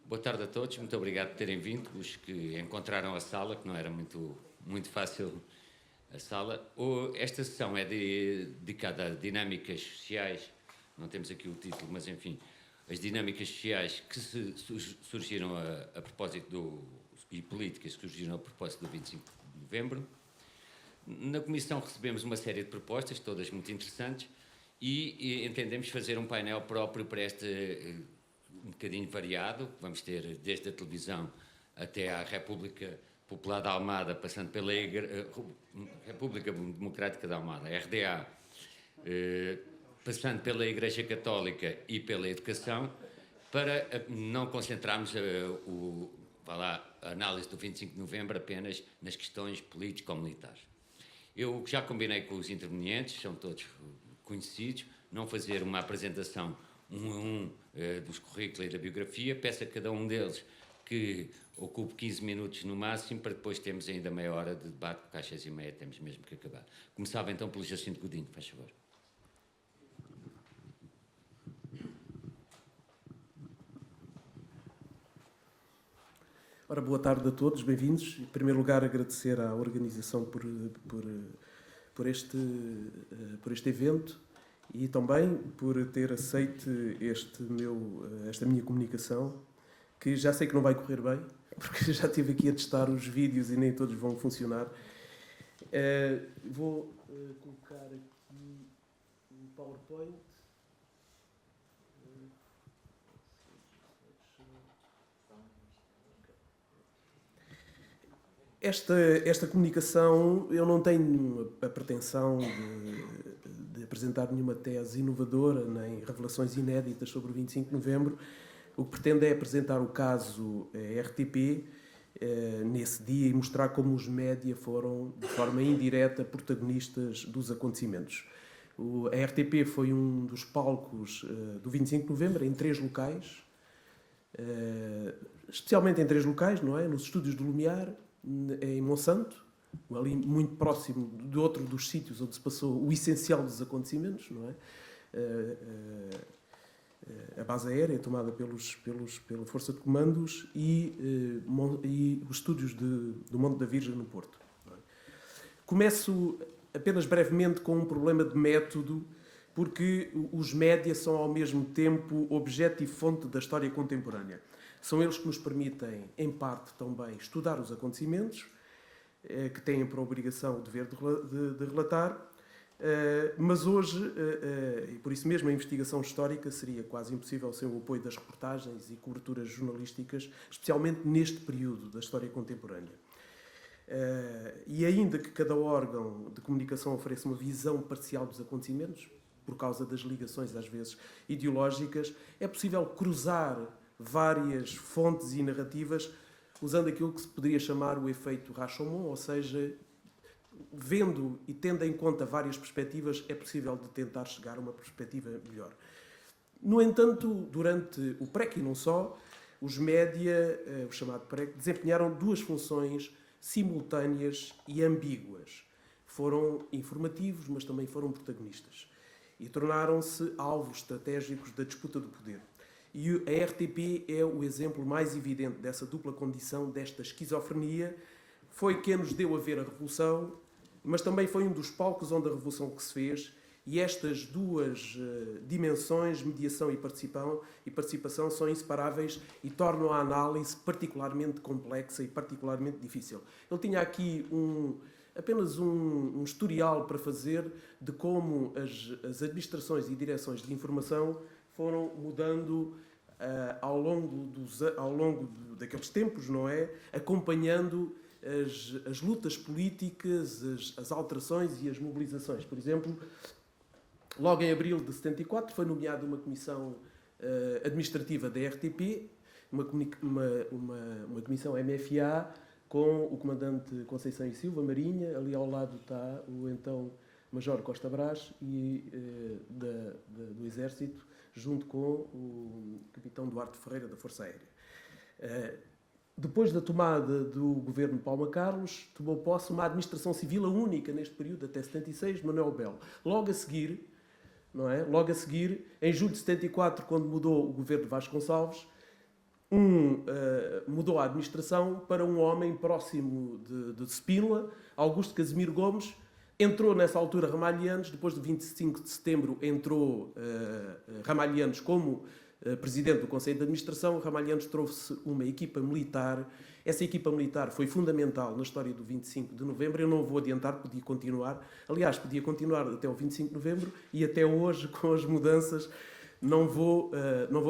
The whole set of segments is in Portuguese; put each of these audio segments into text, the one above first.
Boa tarde a todos, muito obrigado por terem vindo, os que encontraram a sala, que não era muito fácil a sala. Esta sessão é dedicada a dinâmicas sociais, não temos aqui o título, mas enfim, as dinâmicas sociais que surgiram a propósito e políticas que surgiram a propósito do 25 de novembro. Na Comissão recebemos uma série de propostas, todas muito interessantes, e entendemos fazer um painel próprio para este um bocadinho variado. Vamos ter desde a televisão até à República Popular da Almada, passando pela República Democrática da Almada, RDA, passando pela Igreja Católica e pela Educação, para não concentrarmos a análise do 25 de novembro apenas nas questões político-militares. Eu já combinei com os intervenientes, são todos conhecidos, não fazer uma apresentação dos currículos e da biografia. Peço a cada um deles que ocupe 15 minutos no máximo, para depois termos ainda meia hora de debate, porque às 6h30 temos mesmo que acabar. Começava então pelo Jacinto Godinho, faz favor. Ora, boa tarde a todos, bem-vindos. Em primeiro lugar, agradecer à organização por este evento e também por ter aceito esta minha comunicação, que já sei que não vai correr bem, porque já estive aqui a testar os vídeos e nem todos vão funcionar. Vou colocar aqui um PowerPoint. Esta comunicação, eu não tenho a pretensão de apresentar nenhuma tese inovadora, nem revelações inéditas sobre o 25 de novembro. O que pretendo é apresentar o caso RTP nesse dia e mostrar como os média foram, de forma indireta, protagonistas dos acontecimentos. A RTP foi um dos palcos do 25 de novembro em 3 locais, especialmente em 3 locais, não é? Nos estúdios do Lumiar, em Monsanto, ali muito próximo de outro dos sítios onde se passou o essencial dos acontecimentos, não é? A base aérea tomada pela Força de Comandos e os estúdios do Monte da Virgem no Porto. Não é? Começo apenas brevemente com um problema de método, porque os média são ao mesmo tempo objeto e fonte da história contemporânea. São eles que nos permitem, em parte também, estudar os acontecimentos, que têm por obrigação o dever de relatar, mas hoje, e por isso mesmo a investigação histórica seria quase impossível sem o apoio das reportagens e coberturas jornalísticas, especialmente neste período da história contemporânea. E ainda que cada órgão de comunicação ofereça uma visão parcial dos acontecimentos, por causa das ligações às vezes ideológicas, é possível cruzar várias fontes e narrativas usando aquilo que se poderia chamar o efeito Rashomon, ou seja, vendo e tendo em conta várias perspectivas, é possível de tentar chegar a uma perspectiva melhor. No entanto, durante o PREC e não só, os média, o chamado PREC, desempenharam 2 funções simultâneas e ambíguas. Foram informativos, mas também foram protagonistas. E tornaram-se alvos estratégicos da disputa do poder. E a RTP é o exemplo mais evidente dessa dupla condição, desta esquizofrenia. Foi quem nos deu a ver a Revolução, mas também foi um dos palcos onde a Revolução que se fez, e estas 2 dimensões, mediação e participação, são inseparáveis e tornam a análise particularmente complexa e particularmente difícil. Ele tinha aqui apenas um historial para fazer de como as administrações e direções de informação foram mudando ao longo daqueles tempos, não é? Acompanhando as lutas políticas, as alterações e as mobilizações. Por exemplo, logo em abril de 74 foi nomeada uma comissão administrativa da RTP, uma comissão MFA, com o comandante Conceição e Silva, Marinha. Ali ao lado está o então Major Costa Brás do Exército, junto com o capitão Duarte Ferreira, da Força Aérea. Depois da tomada do governo Palma Carlos, tomou posse uma administração civil única neste período, até 76, Manuel Belo. Logo a seguir, não é? Logo a seguir, em julho de 74, quando mudou o governo de Vasconcelos, mudou a administração para um homem próximo de Spínola, Augusto Casimiro Gomes. Entrou nessa altura Ramalhianos, depois de 25 de setembro entrou Ramalhianos como presidente do Conselho de Administração. Ramalhianos trouxe uma equipa militar. Essa equipa militar foi fundamental na história do 25 de novembro. Eu não vou adiantar, podia continuar. Aliás, podia continuar até o 25 de novembro e até hoje, com as mudanças, não vou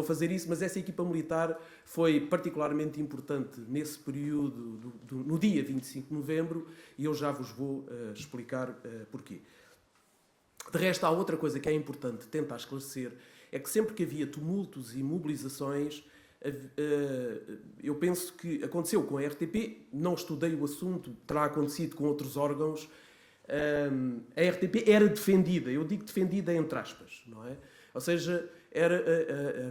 fazer isso, mas essa equipa militar foi particularmente importante nesse período, no dia 25 de novembro, e eu já vos vou explicar porquê. De resto, há outra coisa que é importante tentar esclarecer, é que sempre que havia tumultos e mobilizações, eu penso que aconteceu com a RTP, não estudei o assunto, terá acontecido com outros órgãos, a RTP era defendida, eu digo defendida entre aspas, não é? Ou seja, era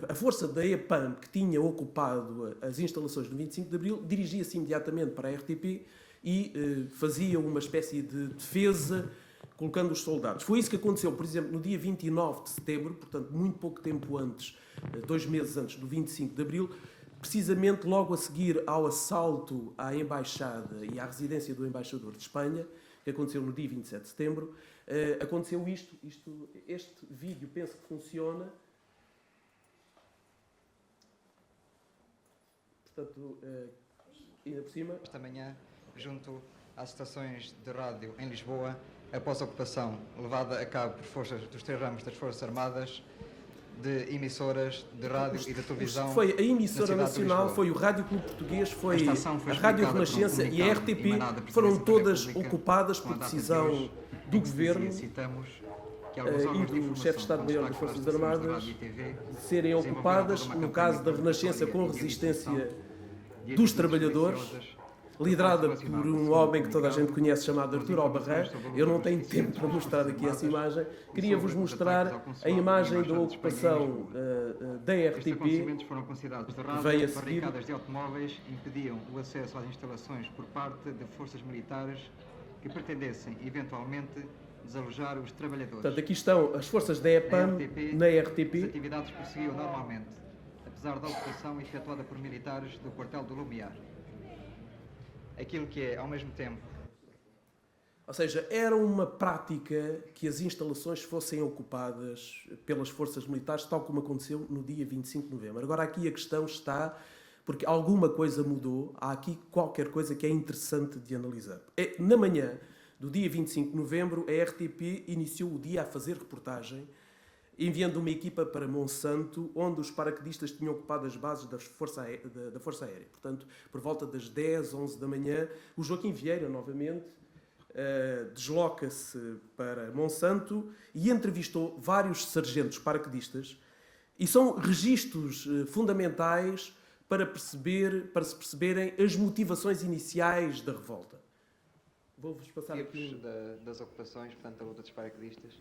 a força da EPAM que tinha ocupado as instalações do 25 de Abril, dirigia-se imediatamente para a RTP e fazia uma espécie de defesa colocando os soldados. Foi isso que aconteceu, por exemplo, no dia 29 de setembro, portanto, muito pouco tempo antes, 2 meses antes do 25 de Abril, precisamente logo a seguir ao assalto à Embaixada e à residência do Embaixador de Espanha, que aconteceu no dia 27 de setembro, aconteceu este vídeo penso que funciona. Portanto, ainda por cima... Esta manhã, junto às estações de rádio em Lisboa, após a ocupação levada a cabo por forças dos 3 ramos das Forças Armadas, de emissoras de rádio e de televisão. Foi a emissora nacional, foi o Rádio Clube Português, foi a Rádio Renascença e a RTP, foram todas ocupadas por decisão do Governo e do chefe de Estado-Maior das Forças Armadas de serem ocupadas, no caso da Renascença, com resistência dos trabalhadores, liderada por um homem que toda a gente conhece chamado Artur Albarré. Eu não tenho tempo para mostrar aqui essa imagem. Queria-vos mostrar a imagem da ocupação da RTP, que veio a seguir. Barricadas de automóveis impediam o acesso às instalações por parte de forças militares que pretendessem, eventualmente, desalojar os trabalhadores. Portanto, aqui estão as forças da EPAM na RTP. As atividades prosseguiam normalmente, apesar da ocupação efetuada por militares do quartel do Lumiar. Aquilo que é, ao mesmo tempo... Ou seja, era uma prática que as instalações fossem ocupadas pelas forças militares, tal como aconteceu no dia 25 de novembro. Agora, aqui a questão está, porque alguma coisa mudou, há aqui qualquer coisa que é interessante de analisar. Na manhã do dia 25 de novembro, a RTP iniciou o dia a fazer reportagem, enviando uma equipa para Monsanto, onde os paraquedistas tinham ocupado as bases da Força Aérea. Portanto, por volta das 10, 11 da manhã, o Joaquim Vieira, novamente, desloca-se para Monsanto e entrevistou vários sargentos paraquedistas, e são registros fundamentais para se perceberem as motivações iniciais da revolta. Vou-vos passar aqui... das ocupações, portanto, da luta dos paraquedistas.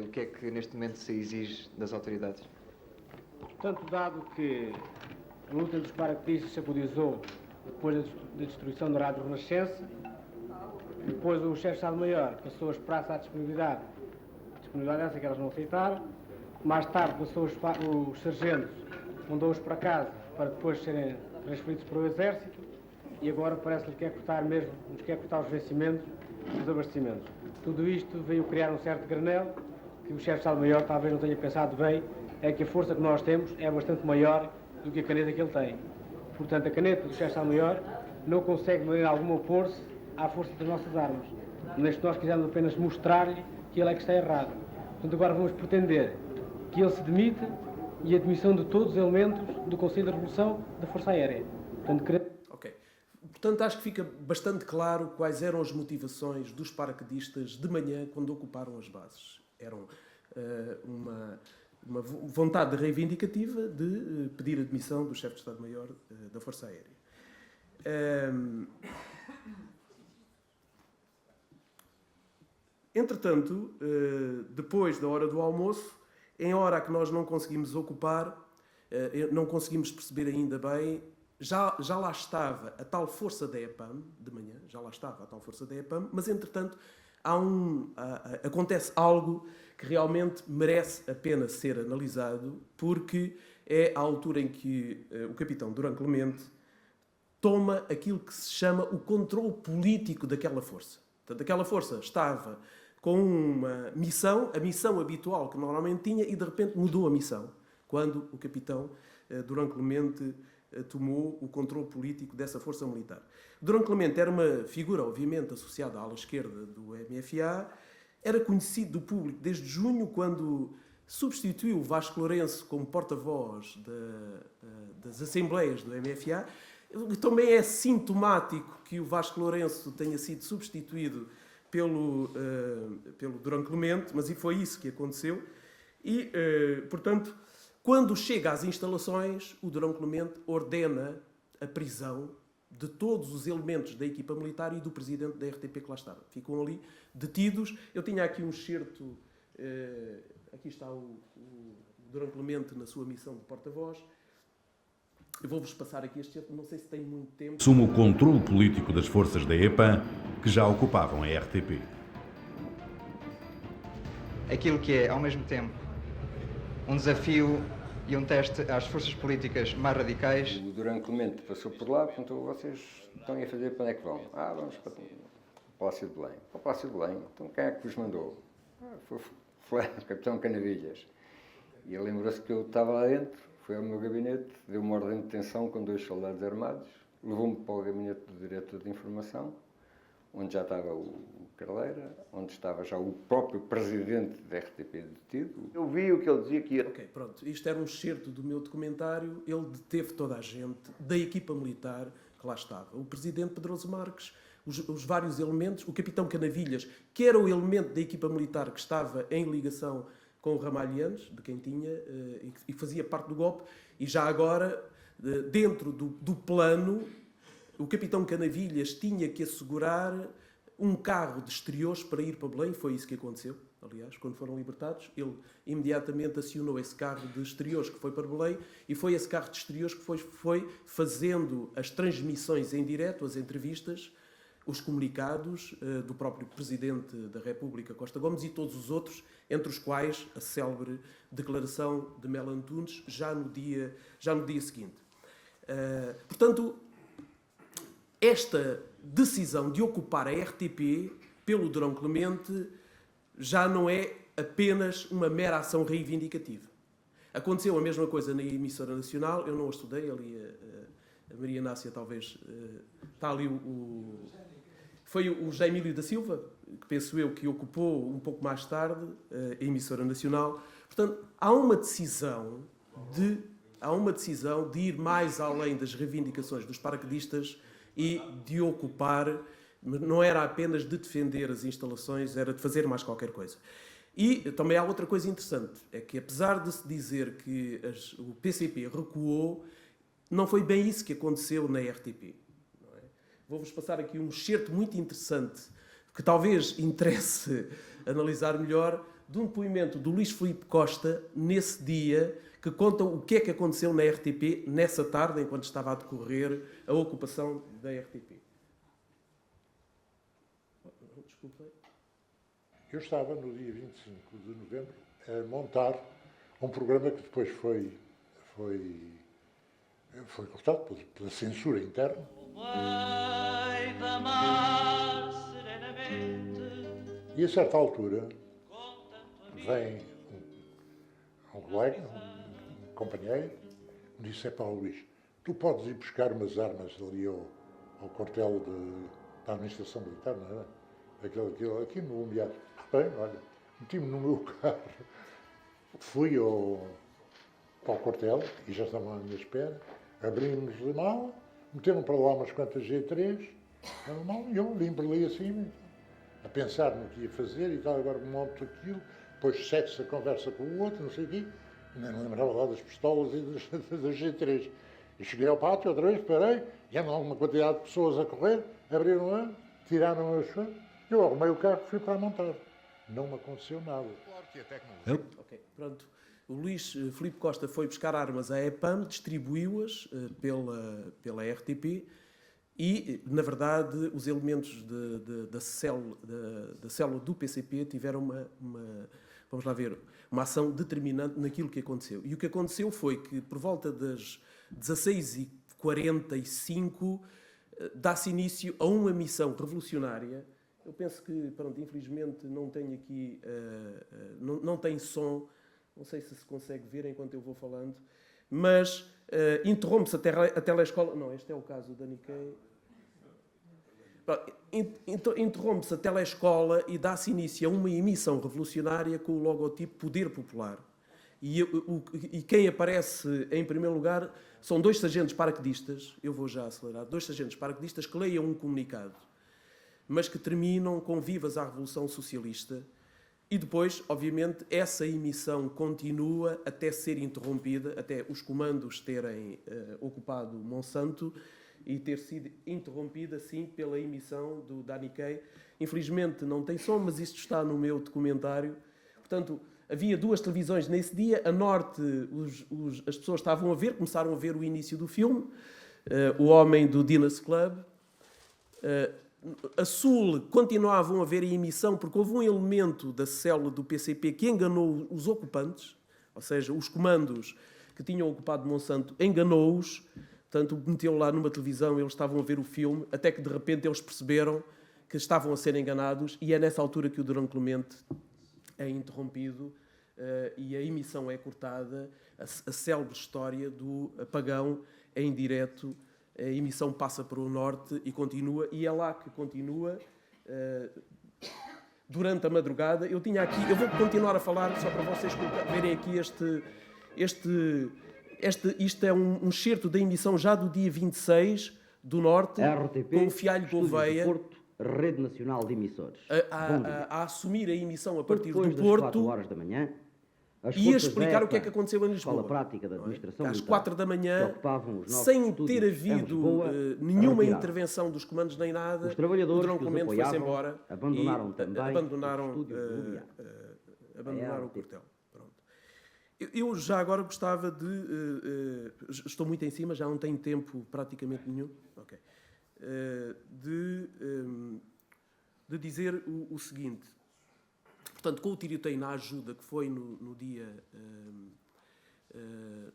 O que é que neste momento se exige das autoridades? Portanto, dado que a luta dos paraquedistas se agudizou depois da destruição da Rádio Renascença, depois o chefe de Estado-Maior passou a esperar-se à disponibilidade essa que elas não aceitaram, mais tarde passou os sargentos, mandou-os para casa para depois serem transferidos para o Exército, e agora parece-lhe que quer cortar mesmo, nos quer cortar os vencimentos e os abastecimentos. Tudo isto veio criar um certo granel, que o chefe de Estado-Maior talvez não tenha pensado bem, é que a força que nós temos é bastante maior do que a caneta que ele tem. Portanto, a caneta do chefe de Estado-Maior não consegue de maneira alguma opor-se à força das nossas armas. Mas nós quisemos apenas mostrar-lhe que ele é que está errado. Portanto, agora vamos pretender que ele se demite e a demissão de todos os elementos do Conselho de Revolução da Força Aérea. Portanto, acho que fica bastante claro quais eram as motivações dos paraquedistas de manhã quando ocuparam as bases. Eram uma vontade reivindicativa de pedir a demissão do chefe de Estado-Maior da Força Aérea. Entretanto, depois da hora do almoço, em hora que nós não conseguimos ocupar, não conseguimos perceber ainda bem, já lá estava a tal força da EPAM, de manhã, já lá estava a tal força da EPAM, mas entretanto acontece algo que realmente merece a pena ser analisado, porque é a altura em que o capitão Durão Clemente toma aquilo que se chama o controle político daquela força. Portanto, aquela força estava com uma missão, a missão habitual que normalmente tinha, e de repente mudou a missão, quando o capitão Durão Clemente tomou o controle político dessa força militar. Durão Clemente era uma figura, obviamente, associada à ala esquerda do MFA, era conhecido do público desde junho, quando substituiu Vasco Lourenço como porta-voz das assembleias do MFA. Também é sintomático que o Vasco Lourenço tenha sido substituído pelo Durão Clemente, mas foi isso que aconteceu. E, portanto, quando chega às instalações, o Durão Clemente ordena a prisão de todos os elementos da equipa militar e do presidente da RTP que lá estava. Ficam ali detidos. Eu tinha aqui um excerto, aqui está o Durão Clemente na sua missão de porta-voz. Eu vou-vos passar aqui este excerto, não sei se tem muito tempo. Assume o controle político das forças da EPAM, que já ocupavam a RTP. Aquilo que é, ao mesmo tempo, um desafio e um teste às forças políticas mais radicais. O Durão Clemente passou por lá e perguntou: vocês estão a fazer, para onde é que vão? Vamos para o Palácio de Belém. Para o Palácio de Belém? Então quem é que vos mandou? Foi o capitão Canavilhas. E ele lembrou-se que eu estava lá dentro, foi ao meu gabinete, deu uma ordem de detenção com 2 soldados armados, levou-me para o gabinete do diretor de informação, onde já estava o Carleira, onde estava já o próprio presidente da RTP detido. Eu vi o que ele dizia que ia... Ok, pronto. Isto era um excerto do meu documentário. Ele deteve toda a gente da equipa militar que lá estava. O presidente Pedroso Marques, os vários elementos, o capitão Canavilhas, que era o elemento da equipa militar que estava em ligação com o Ramalhianos, de quem tinha, e fazia parte do golpe, e já agora, dentro do plano, o capitão Canavilhas tinha que assegurar um carro de exteriores para ir para Belém. Foi isso que aconteceu, aliás, quando foram libertados. Ele imediatamente acionou esse carro de exteriores que foi para Belém, e foi esse carro de exteriores que foi fazendo as transmissões em direto, as entrevistas, os comunicados do próprio Presidente da República, Costa Gomes, e todos os outros, entre os quais a célebre declaração de Melo Antunes, já no dia seguinte. Portanto, esta decisão de ocupar a RTP pelo Durão Clemente já não é apenas uma mera ação reivindicativa. Aconteceu a mesma coisa na emissora nacional. Eu não a estudei, ali a Maria Nácia talvez... Está ali foi o José Emílio da Silva, que penso eu que ocupou um pouco mais tarde a emissora nacional. Portanto, há uma decisão de ir mais além das reivindicações dos paraquedistas e de ocupar, não era apenas de defender as instalações, era de fazer mais qualquer coisa. E também há outra coisa interessante, é que apesar de se dizer que o PCP recuou, não foi bem isso que aconteceu na RTP. Vou-vos passar aqui um excerto muito interessante, que talvez interesse analisar melhor, de um depoimento do Luís Filipe Costa, nesse dia, que conta o que é que aconteceu na RTP nessa tarde, enquanto estava a decorrer a ocupação da RTP. Desculpa. Eu estava, no dia 25 de novembro, a montar um programa que depois foi cortado pela censura interna. E a certa altura vem um colega, um companheiro, me disse: Paulo Luís, tu podes ir buscar umas armas ali ao quartel da administração militar, não é? Aqui no Lumiar. Bem, olha, meti-me no meu carro, fui para o quartel, e já estavam à minha espera, abrimos a mala, meteram para lá umas quantas G3, e eu vim ali assim, a pensar no que ia fazer e tal. Agora monto aquilo, depois sete-se a conversa com o outro, não sei o quê, e nem me lembrava lá das pistolas e das G3. E cheguei ao pátio outra vez, parei, e andam uma quantidade de pessoas a correr, abriram lá, tiraram as coisas, eu arrumei o carro e fui para montar. Não me aconteceu nada. Claro que a tecnologia... Ok, pronto. O Luís Filipe Costa foi buscar armas à EPAM, distribuiu-as pela RTP e, na verdade, os elementos da célula do PCP tiveram vamos lá ver, uma ação determinante naquilo que aconteceu. E o que aconteceu foi que, por volta das 16h45, dá-se início a uma missão revolucionária. Eu penso que, pronto, infelizmente não tenho aqui, não tem som, não sei se consegue ver enquanto eu vou falando, mas interrompe-se a telescola. Não, este é o caso da Nikkei. Interrompe-se a telescola e dá-se início a uma emissão revolucionária com o logotipo Poder Popular. E quem aparece em primeiro lugar são 2 sargentos paraquedistas, eu vou já acelerar, 2 sargentos paraquedistas que leiam um comunicado, mas que terminam com vivas à Revolução Socialista. E depois, obviamente, essa emissão continua até ser interrompida, até os comandos terem ocupado Monsanto e ter sido interrompida, assim, pela emissão da Nikkei. Infelizmente não tem som, mas isto está no meu documentário. Portanto, havia 2 televisões nesse dia. A norte, as pessoas estavam a ver, começaram a ver o início do filme, O Homem do Diners Club. A sul continuavam a ver a emissão porque houve um elemento da célula do PCP que enganou os ocupantes, ou seja, os comandos que tinham ocupado Monsanto enganou-os, portanto meteu lá numa televisão, eles estavam a ver o filme, até que de repente eles perceberam que estavam a ser enganados e é nessa altura que o Durão Clemente é interrompido e a emissão é cortada, a célebre história do apagão em direto. A emissão passa para o norte e continua, e é lá que continua durante a madrugada. Eu vou continuar a falar só para vocês verem aqui isto é um excerto da emissão já do dia 26 do norte, RTP, com o Fialho Gouveia, Porto, Rede Nacional de Emissores. a assumir a emissão a partir Depois do das Porto 4 horas da manhã, e a explicar o que é que aconteceu em Lisboa. Prática da Administração Às Militar, 4 da manhã, que ocupavam os nossos sem estúdios ter em havido Lisboa, nenhuma retiraram. intervenção dos comandos nem nada, Os trabalhadores o Durão que os Clemente foi-se apoiavam embora abandonaram e também abandonaram, os estúdios do Lumiar. abandonaram o quartel. Pronto. Eu já agora gostava de... estou muito em cima, já não tenho tempo praticamente nenhum. Okay. De dizer o seguinte. Portanto, com o tiroteio na Ajuda, que foi no dia...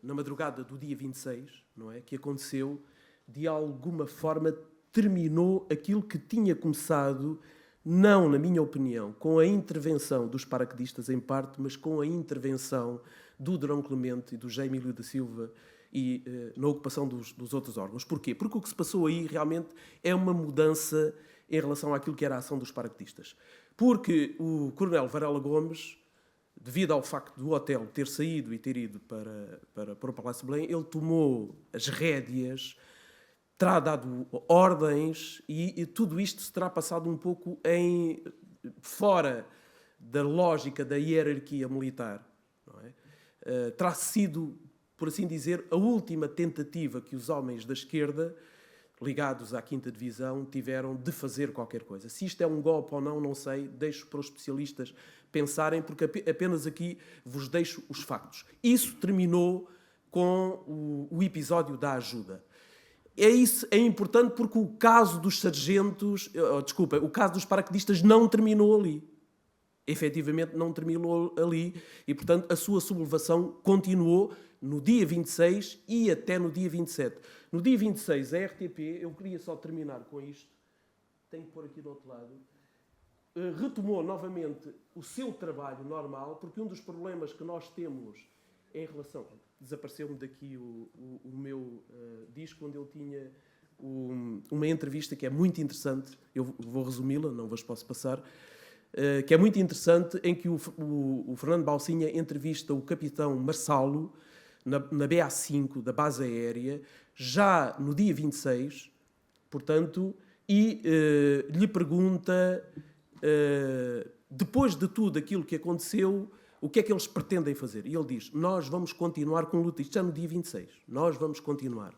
na madrugada do dia 26, não é? Que aconteceu, de alguma forma terminou aquilo que tinha começado, não, na minha opinião, com a intervenção dos paraquedistas em parte, mas com a intervenção do Durão Clemente e do José Emílio da Silva e na ocupação dos outros órgãos. Porquê? Porque o que se passou aí realmente é uma mudança em relação àquilo que era a ação dos paraquedistas. Porque o Coronel Varela Gomes, devido ao facto do hotel ter saído e ter ido para o Palácio de Belém, ele tomou as rédeas, terá dado ordens e tudo isto se terá passado um pouco fora da lógica da hierarquia militar. Não é? Terá sido, por assim dizer, a última tentativa que os homens da esquerda, ligados à 5ª Divisão, tiveram de fazer qualquer coisa. Se isto é um golpe ou não, não sei, deixo para os especialistas pensarem, porque apenas aqui vos deixo os factos. Isso terminou com o episódio da Ajuda. Isso é importante porque o caso dos sargentos, o caso dos paraquedistas não terminou ali. Efetivamente não terminou ali e, portanto, a sua sublevação continuou no dia 26 e até no dia 27. No dia 26, a RTP, eu queria só terminar com isto, tenho que pôr aqui do outro lado, retomou novamente o seu trabalho normal, porque um dos problemas que nós temos em relação... Desapareceu-me daqui o meu disco, onde eu tinha uma entrevista que é muito interessante, eu vou resumi-la, não vos posso passar, que é muito interessante, em que o Fernando Balsinha entrevista o capitão Marçalo na BA5, da base aérea, já no dia 26, portanto, e lhe pergunta, depois de tudo aquilo que aconteceu, o que é que eles pretendem fazer? E ele diz, nós vamos continuar com luta. Isto já no dia 26. Nós vamos continuar.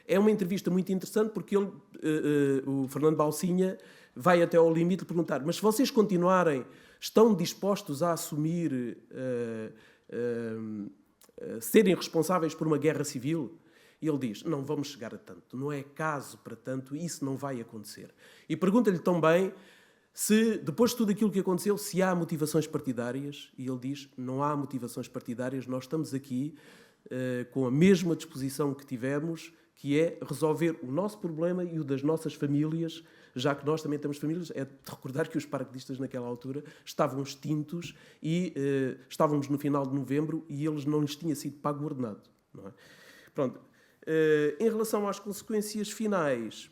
É uma entrevista muito interessante porque o Fernando Balsinha vai até ao limite de perguntar, mas se vocês continuarem, estão dispostos a assumir, serem responsáveis por uma guerra civil? E ele diz, não vamos chegar a tanto. Não é caso para tanto, isso não vai acontecer. E pergunta-lhe também depois de tudo aquilo que aconteceu, se há motivações partidárias, e ele diz, não há motivações partidárias, nós estamos aqui com a mesma disposição que tivemos, que é resolver o nosso problema e o das nossas famílias, já que nós também temos famílias. É de recordar que os paraquedistas naquela altura estavam extintos e estávamos no final de novembro e eles não lhes tinha sido pago o ordenado. Não é? Pronto. Em relação às consequências finais,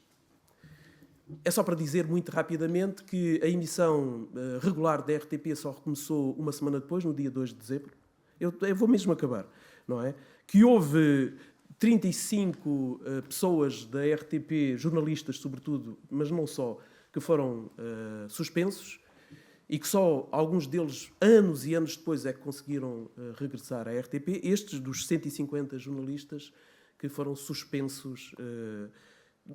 é só para dizer muito rapidamente que a emissão regular da RTP só recomeçou uma semana depois, no dia 2 de dezembro. Eu vou mesmo acabar, não é? Que houve 35 pessoas da RTP, jornalistas sobretudo, mas não só, que foram suspensos e que só alguns deles, anos e anos depois, é que conseguiram regressar à RTP. Estes dos 150 jornalistas que foram suspensos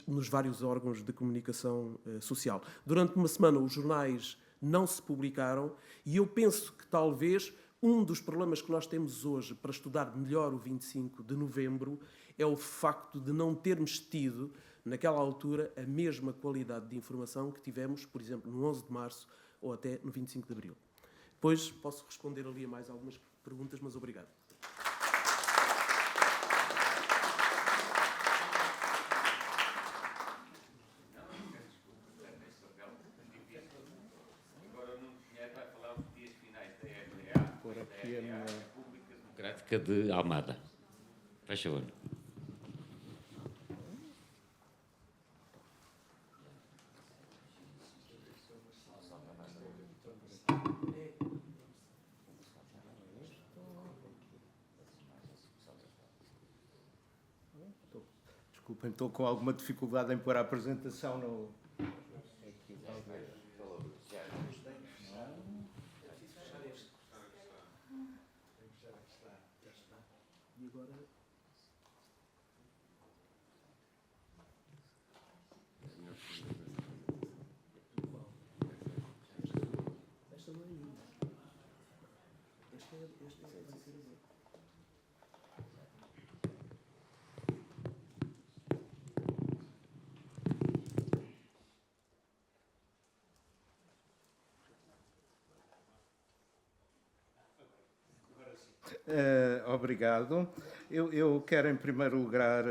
nos vários órgãos de comunicação social. Durante uma semana os jornais não se publicaram e eu penso que talvez um dos problemas que nós temos hoje para estudar melhor o 25 de novembro é o facto de não termos tido, naquela altura, a mesma qualidade de informação que tivemos, por exemplo, no 11 de março ou até no 25 de abril. Depois posso responder ali a mais algumas perguntas, mas obrigado. Democrática de Almada. Faz favor. Desculpem, estou com alguma dificuldade em pôr a apresentação no... Aqui, talvez. E agora... Esta não é minha. Esta vai ser agora. Obrigado. Eu quero, em primeiro lugar,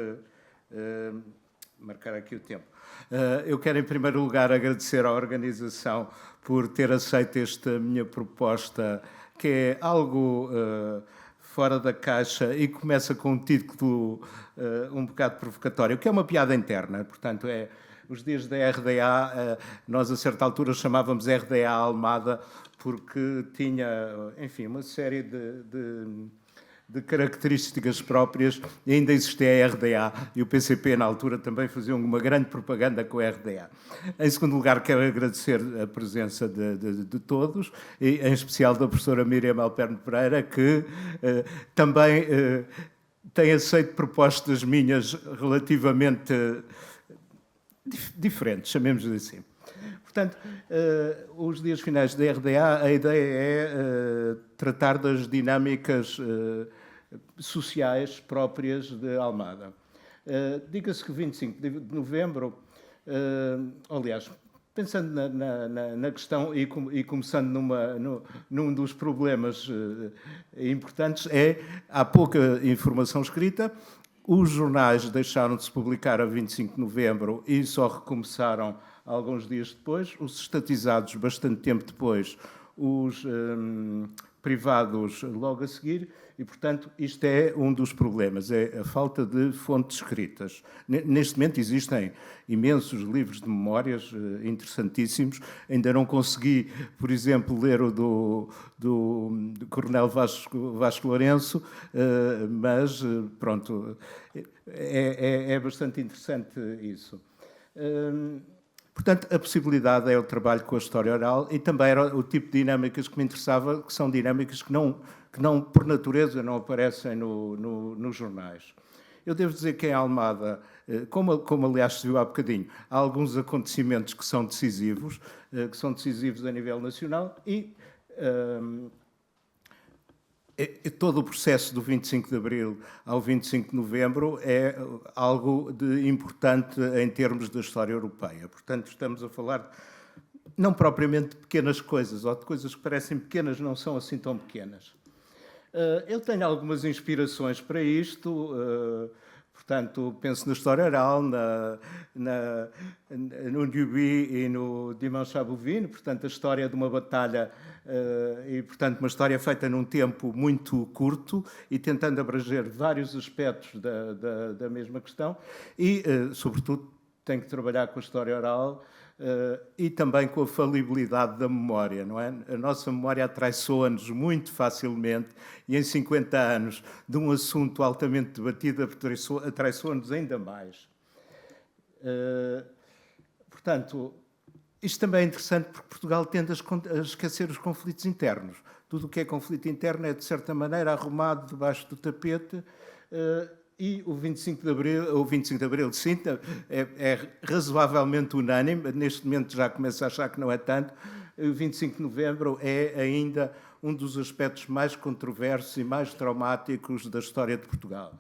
marcar aqui o tempo. Eu quero, em primeiro lugar, agradecer à organização por ter aceito esta minha proposta, que é algo fora da caixa e começa com um título um bocado provocatório, que é uma piada interna. Portanto, é os dias da RDA, nós a certa altura chamávamos RDA Almada, porque tinha, enfim, uma série de características próprias, e ainda existia a RDA, e o PCP na altura também faziam uma grande propaganda com a RDA. Em segundo lugar, quero agradecer a presença de todos, e em especial da professora Miriam Alperno Pereira, que também tem aceito propostas minhas relativamente diferentes, chamemos-lhe assim. Portanto, os dias finais da RDA, a ideia é tratar das dinâmicas sociais próprias de Almada. Diga-se que 25 de novembro, aliás, pensando na questão e começando num dos problemas importantes, há pouca informação escrita. Os jornais deixaram de se publicar a 25 de novembro e só recomeçaram alguns dias depois, os estatizados bastante tempo depois, os privados logo a seguir, e, portanto, isto é um dos problemas, é a falta de fontes escritas. Neste momento existem imensos livros de memórias interessantíssimos, ainda não consegui, por exemplo, ler o do Coronel Vasco Lourenço, mas, pronto, é bastante interessante isso. Portanto, a possibilidade é o trabalho com a história oral e também era o tipo de dinâmicas que me interessava, que são dinâmicas que não por natureza, não aparecem nos jornais. Eu devo dizer que em Almada, como aliás se viu há bocadinho, há alguns acontecimentos que são decisivos a nível nacional e todo o processo do 25 de Abril ao 25 de Novembro é algo de importante em termos da história europeia. Portanto, estamos a falar não propriamente de pequenas coisas, ou de coisas que parecem pequenas não são assim tão pequenas. Eu tenho algumas inspirações para isto, portanto, penso na história oral, no Duby e no Dimanche à Bovine, portanto, a história de uma batalha e, portanto, uma história feita num tempo muito curto e tentando abranger vários aspectos da mesma questão e, sobretudo, tenho que trabalhar com a história oral e também com a falibilidade da memória, não é? A nossa memória atraiçoa-nos muito facilmente e em 50 anos de um assunto altamente debatido atraiçoa-nos ainda mais. Portanto, isto também é interessante porque Portugal tende a esquecer os conflitos internos. Tudo o que é conflito interno é, de certa maneira, arrumado debaixo do tapete e o 25 de Abril, sim, é razoavelmente unânime, neste momento já começo a achar que não é tanto, o 25 de Novembro é ainda um dos aspectos mais controversos e mais traumáticos da história de Portugal.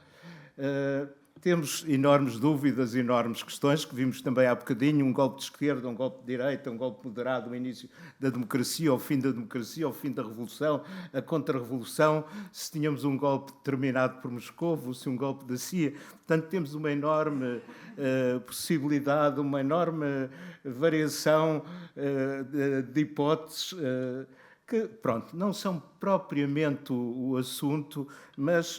Temos enormes dúvidas, enormes questões, que vimos também há bocadinho, um golpe de esquerda, um golpe de direita, um golpe moderado, o início da democracia, o fim da democracia, o fim da revolução, a contra-revolução, se tínhamos um golpe determinado por Moscovo, se um golpe da CIA. Portanto, temos uma enorme possibilidade, uma enorme variação de hipóteses que, pronto, não são propriamente o assunto, mas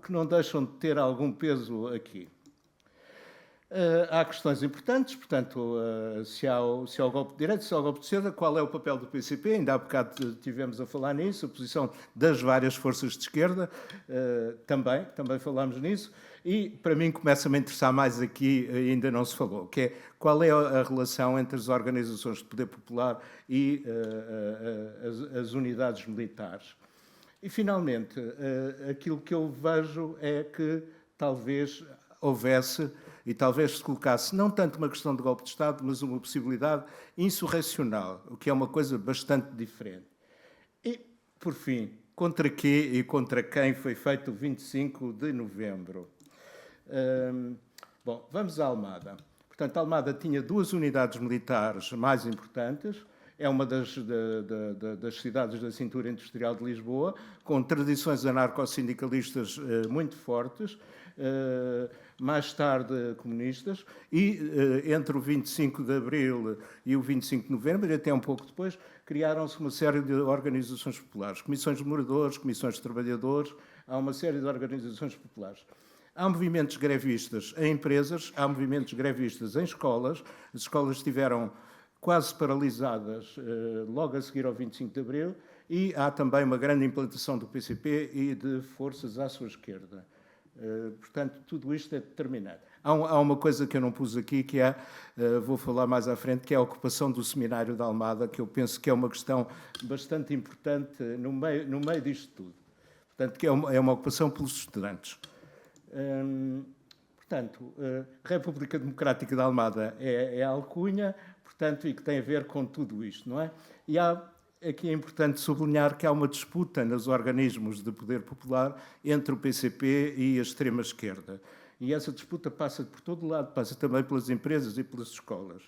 que não deixam de ter algum peso aqui. Há questões importantes, portanto, se há o golpe de direita, se há o golpe de esquerda, qual é o papel do PCP? Ainda há bocado tivemos a falar nisso, a posição das várias forças de esquerda, também falámos nisso, e para mim começa-me a interessar mais aqui, ainda não se falou, que é qual é a relação entre as organizações de poder popular e as unidades militares. E, finalmente, aquilo que eu vejo é que talvez houvesse e talvez se colocasse não tanto uma questão de golpe de Estado, mas uma possibilidade insurrecional, o que é uma coisa bastante diferente. E, por fim, contra quê e contra quem foi feito o 25 de novembro? Bom, vamos à Almada. Portanto, a Almada tinha duas unidades militares mais importantes, é uma das cidades da cintura industrial de Lisboa, com tradições anarcossindicalistas muito fortes, mais tarde comunistas, e entre o 25 de Abril e o 25 de Novembro, e até um pouco depois, criaram-se uma série de organizações populares, comissões de moradores, comissões de trabalhadores, há uma série de organizações populares. Há movimentos grevistas em empresas, há movimentos grevistas em escolas, as escolas estiveram quase paralisadas logo a seguir ao 25 de Abril, e há também uma grande implantação do PCP e de forças à sua esquerda. Portanto, tudo isto é determinante. Há uma coisa que eu não pus aqui, que é, vou falar mais à frente, que é a ocupação do Seminário da Almada, que eu penso que é uma questão bastante importante no meio disto tudo. Portanto, que é uma ocupação pelos estudantes. Portanto, República Democrática da Almada é a alcunha, portanto, e que tem a ver com tudo isto, não é? E aqui é importante sublinhar que há uma disputa nos organismos de poder popular entre o PCP e a extrema-esquerda. E essa disputa passa por todo o lado, passa também pelas empresas e pelas escolas.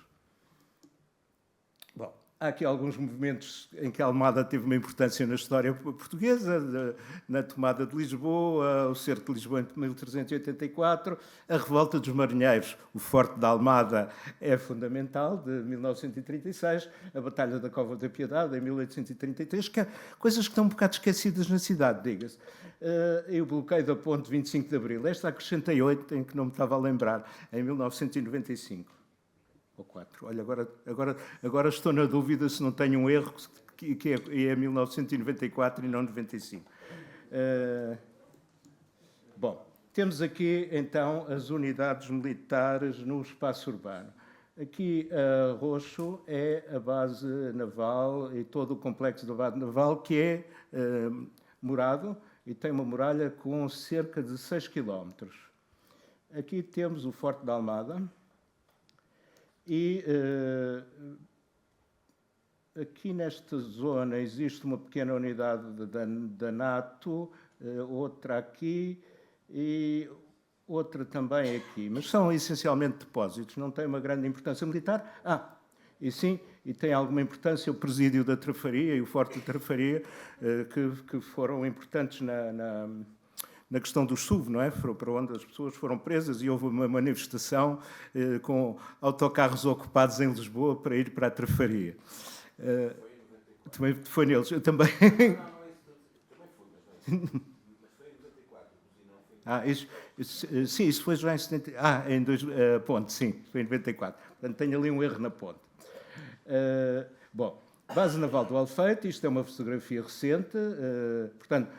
Bom, há aqui alguns movimentos em que a Almada teve uma importância na história portuguesa, na tomada de Lisboa, o cerco de Lisboa em 1384, a revolta dos marinheiros, o Forte da Almada é fundamental, de 1936, a Batalha da Cova da Piedade, em 1833, que coisas que estão um bocado esquecidas na cidade, diga-se. E o bloqueio da Ponte 25 de Abril. Esta acrescentei 8, em que não me estava a lembrar, em 1995. Ou 4. Olha, agora estou na dúvida se não tenho um erro, que é 1994 e não 95. Bom, temos aqui, então, as unidades militares no espaço urbano. Aqui, roxo, é a base naval e todo o complexo da base naval, que é murado e tem uma muralha com cerca de 6 km. Aqui temos o Forte da Almada. E aqui nesta zona existe uma pequena unidade da NATO, outra aqui e outra também aqui. Mas são essencialmente depósitos, não têm uma grande importância militar. E sim, e tem alguma importância o presídio da Trafaria e o Forte da Trafaria, que foram importantes na questão do SUV, não é? Para onde as pessoas foram presas e houve uma manifestação com autocarros ocupados em Lisboa para ir para a Trafaria. Também foi neles. Eu também. Sim, isso foi já em 70. Ponte, sim, foi em 94. Portanto, tenho ali um erro na ponte. Bom, Base Naval do Alfeite, isto é uma fotografia recente, portanto,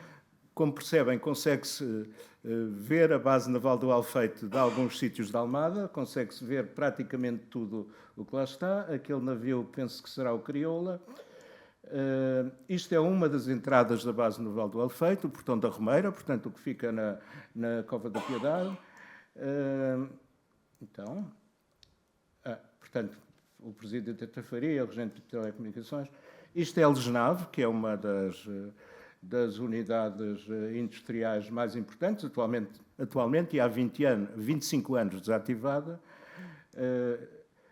como percebem, consegue-se ver a Base Naval do Alfeite de alguns sítios da Almada, consegue-se ver praticamente tudo o que lá está. Aquele navio, penso que será o Crioula. Isto é uma das entradas da Base Naval do Alfeite, o Portão da Romeira, portanto, o que fica na Cova da Piedade. Portanto, o Presídio da Trafaria, o Regente de Telecomunicações. Isto é a Lesnave, que é uma das unidades industriais mais importantes, atualmente e há 25 anos desativada.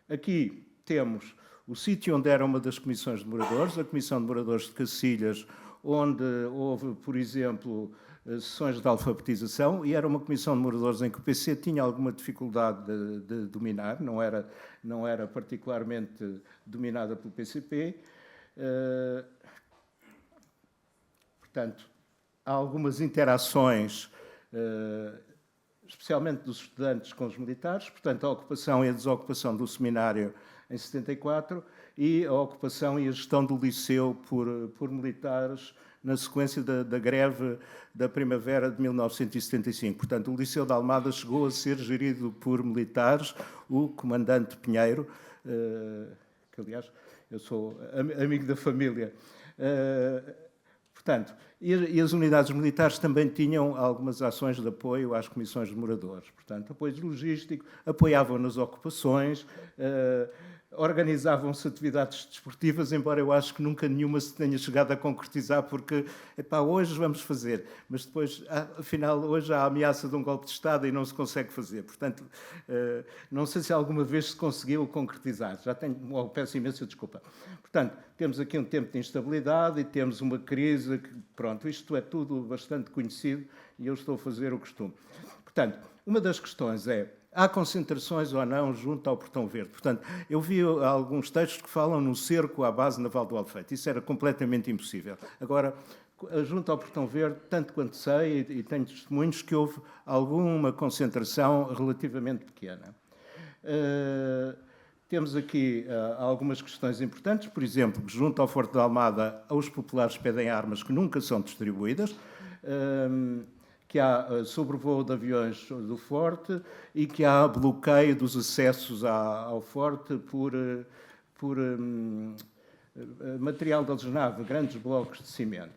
Aqui temos o sítio onde era uma das comissões de moradores, a Comissão de Moradores de Cacilhas, onde houve, por exemplo, sessões de alfabetização, e era uma comissão de moradores em que o PC tinha alguma dificuldade de dominar, não era particularmente dominada pelo PCP. Portanto, há algumas interações, especialmente dos estudantes com os militares, portanto, a ocupação e a desocupação do seminário em 74 e a ocupação e a gestão do liceu por militares na sequência da greve da primavera de 1975. Portanto, o Liceu da Almada chegou a ser gerido por militares, o comandante Pinheiro, que, aliás, eu sou amigo da família. Portanto, e as unidades militares também tinham algumas ações de apoio às comissões de moradores. Portanto, apoio logístico, apoiavam nas ocupações, organizavam-se atividades desportivas, embora eu acho que nunca nenhuma se tenha chegado a concretizar, porque, hoje vamos fazer, mas depois, afinal, hoje há a ameaça de um golpe de Estado e não se consegue fazer. Portanto, não sei se alguma vez se conseguiu concretizar. Peço imensa desculpa. Portanto, temos aqui um tempo de instabilidade e temos uma crise que, pronto, isto é tudo bastante conhecido e eu estou a fazer o costume. Portanto, uma das questões é: há concentrações ou não junto ao Portão Verde? Portanto, eu vi alguns textos que falam no cerco à Base Naval do Alfeite. Isso era completamente impossível. Agora, junto ao Portão Verde, tanto quanto sei, e tenho testemunhos, que houve alguma concentração relativamente pequena. Temos aqui algumas questões importantes. Por exemplo, junto ao Forte da Almada, os populares pedem armas que nunca são distribuídas. Que há sobrevoo de aviões do Forte e que há bloqueio dos acessos ao Forte por material de algenave, grandes blocos de cimento.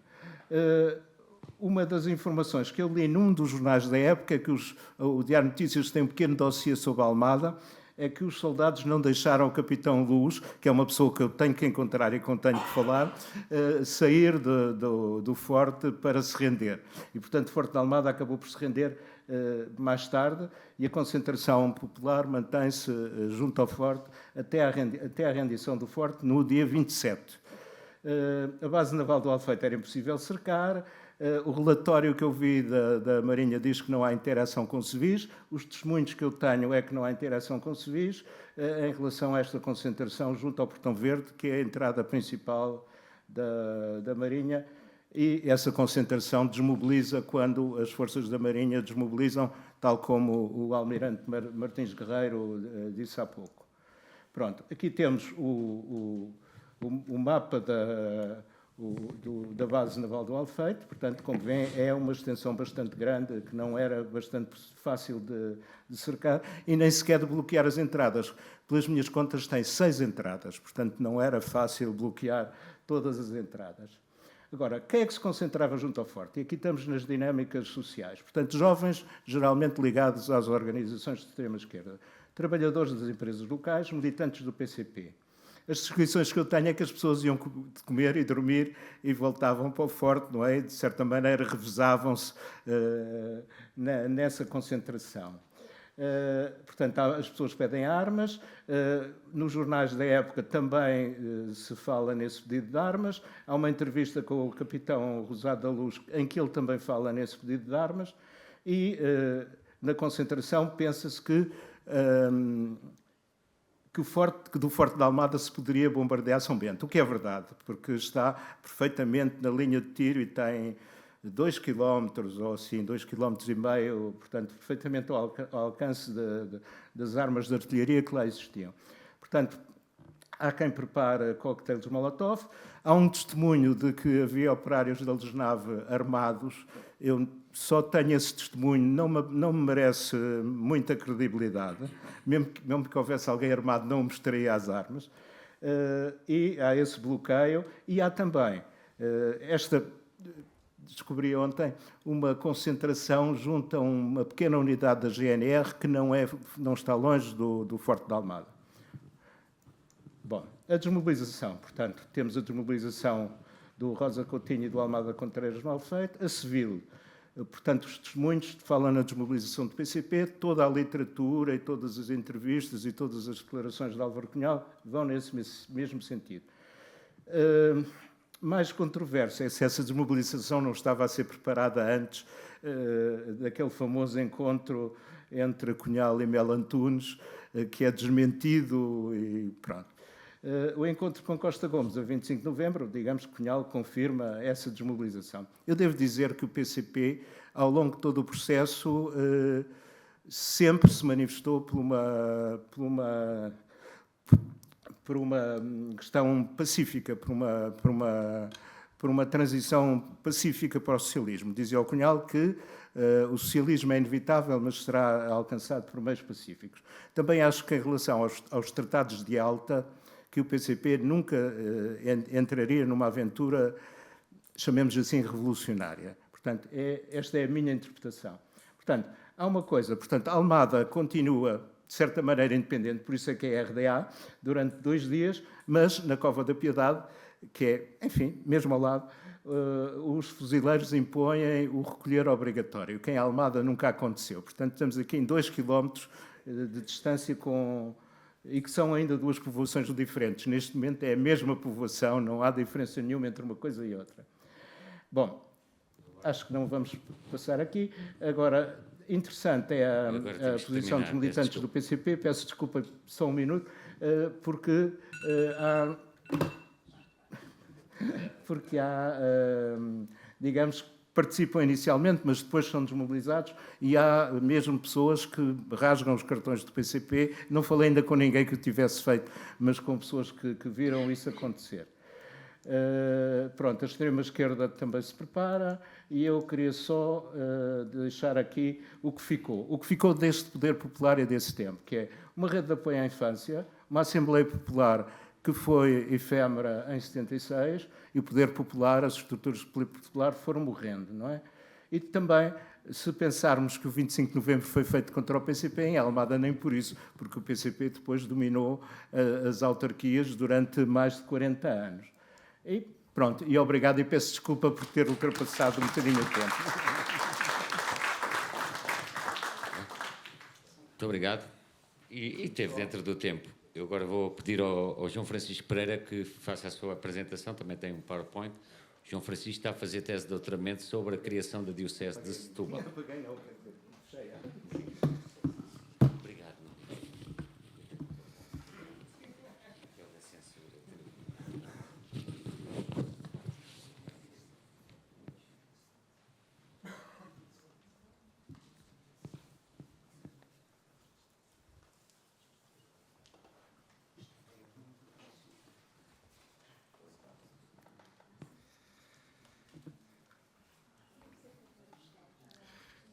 Uma das informações que eu li num dos jornais da época, é que o Diário de Notícias tem um pequeno dossiê sobre a Almada, é que os soldados não deixaram o Capitão Luz, que é uma pessoa que eu tenho que encontrar e com tenho que falar, sair do Forte para se render. E, portanto, o Forte da Almada acabou por se render mais tarde e a concentração popular mantém-se junto ao Forte até a rendição do Forte no dia 27. A Base Naval do Alfeite era impossível cercar. O relatório que eu vi da Marinha diz que não há interação com civis. Os testemunhos que eu tenho é que não há interação com civis em relação a esta concentração junto ao Portão Verde, que é a entrada principal da Marinha, e essa concentração desmobiliza quando as forças da Marinha desmobilizam, tal como o almirante Martins Guerreiro disse há pouco. Pronto, aqui temos o mapa da Base Naval do Alfeite. Portanto, como vêem, é uma extensão bastante grande, que não era bastante fácil de cercar e nem sequer de bloquear as entradas. Pelas minhas contas, tem 6 entradas, portanto, não era fácil bloquear todas as entradas. Agora, quem é que se concentrava junto ao Forte? E aqui estamos nas dinâmicas sociais. Portanto, jovens, geralmente ligados às organizações de extrema-esquerda, trabalhadores das empresas locais, militantes do PCP. As descrições que eu tenho é que as pessoas iam comer e dormir e voltavam para o Forte, não é? De certa maneira, revezavam-se nessa concentração. Portanto, as pessoas pedem armas. Nos jornais da época também se fala nesse pedido de armas. Há uma entrevista com o capitão Rosado da Luz em que ele também fala nesse pedido de armas. E na concentração pensa-se que do Forte da Almada se poderia bombardear São Bento, o que é verdade, porque está perfeitamente na linha de tiro e tem 2 km ou assim, 2,5 km, portanto, perfeitamente ao alcance das armas de artilharia que lá existiam. Portanto, há quem prepara coquetéis Molotov. Há um testemunho de que havia operários da Lesnave armados. Eu só tenho esse testemunho, não me merece muita credibilidade. Mesmo que houvesse alguém armado, não mostraria as armas. E há esse bloqueio. E há também descobri ontem uma concentração junto a uma pequena unidade da GNR que não está longe do Forte da Almada. Bom, a desmobilização, portanto, temos a desmobilização do Rosa Coutinho e do Almada Contreiras Malfeito, a civil, portanto, os testemunhos falam na desmobilização do PCP, toda a literatura e todas as entrevistas e todas as declarações de Álvaro Cunhal vão nesse mesmo sentido. Mais controverso é se essa desmobilização não estava a ser preparada antes daquele famoso encontro entre Cunhal e Melo Antunes, que é desmentido e pronto. O encontro com Costa Gomes, a 25 de novembro, digamos que Cunhal confirma essa desmobilização. Eu devo dizer que o PCP, ao longo de todo o processo, sempre se manifestou por uma questão pacífica, por uma transição pacífica para o socialismo. Dizia o Cunhal que o socialismo é inevitável, mas será alcançado por meios pacíficos. Também acho que, em relação aos tratados de Alta, que o PCP nunca entraria numa aventura, chamemos assim, revolucionária. Portanto, esta é a minha interpretação. Portanto, há uma coisa. Portanto, a Almada continua, de certa maneira, independente, por isso é que é RDA, durante 2 dias, mas na Cova da Piedade, que é, enfim, mesmo ao lado, os fuzileiros impõem o recolher obrigatório, que em Almada nunca aconteceu. Portanto, estamos aqui em 2 quilómetros de distância e que são ainda 2 povoações diferentes. Neste momento é a mesma povoação, não há diferença nenhuma entre uma coisa e outra. Bom, acho que não vamos passar aqui. Agora, interessante é a posição dos militantes do PCP. Peço desculpa, só 1 minuto, porque há, digamos, participam inicialmente, mas depois são desmobilizados, e há mesmo pessoas que rasgam os cartões do PCP. Não falei ainda com ninguém que o tivesse feito, mas com pessoas que viram isso acontecer. Pronto, a extrema-esquerda também se prepara, e eu queria só deixar aqui o que ficou deste poder popular e desse tempo, que é uma rede de apoio à infância, uma Assembleia Popular que foi efêmera em 76, e o poder popular, as estruturas do poder popular foram morrendo, não é? E também, se pensarmos que o 25 de novembro foi feito contra o PCP, em Almada nem por isso, porque o PCP depois dominou as autarquias durante mais de 40 anos. E pronto, e obrigado, e peço desculpa por ter ultrapassado um bocadinho o tempo. Muito obrigado. E esteve dentro do tempo. Eu agora vou pedir ao João Francisco Pereira que faça a sua apresentação, também tem um PowerPoint. O João Francisco está a fazer tese de doutoramento sobre a criação da Diocese de Setúbal. Obrigado.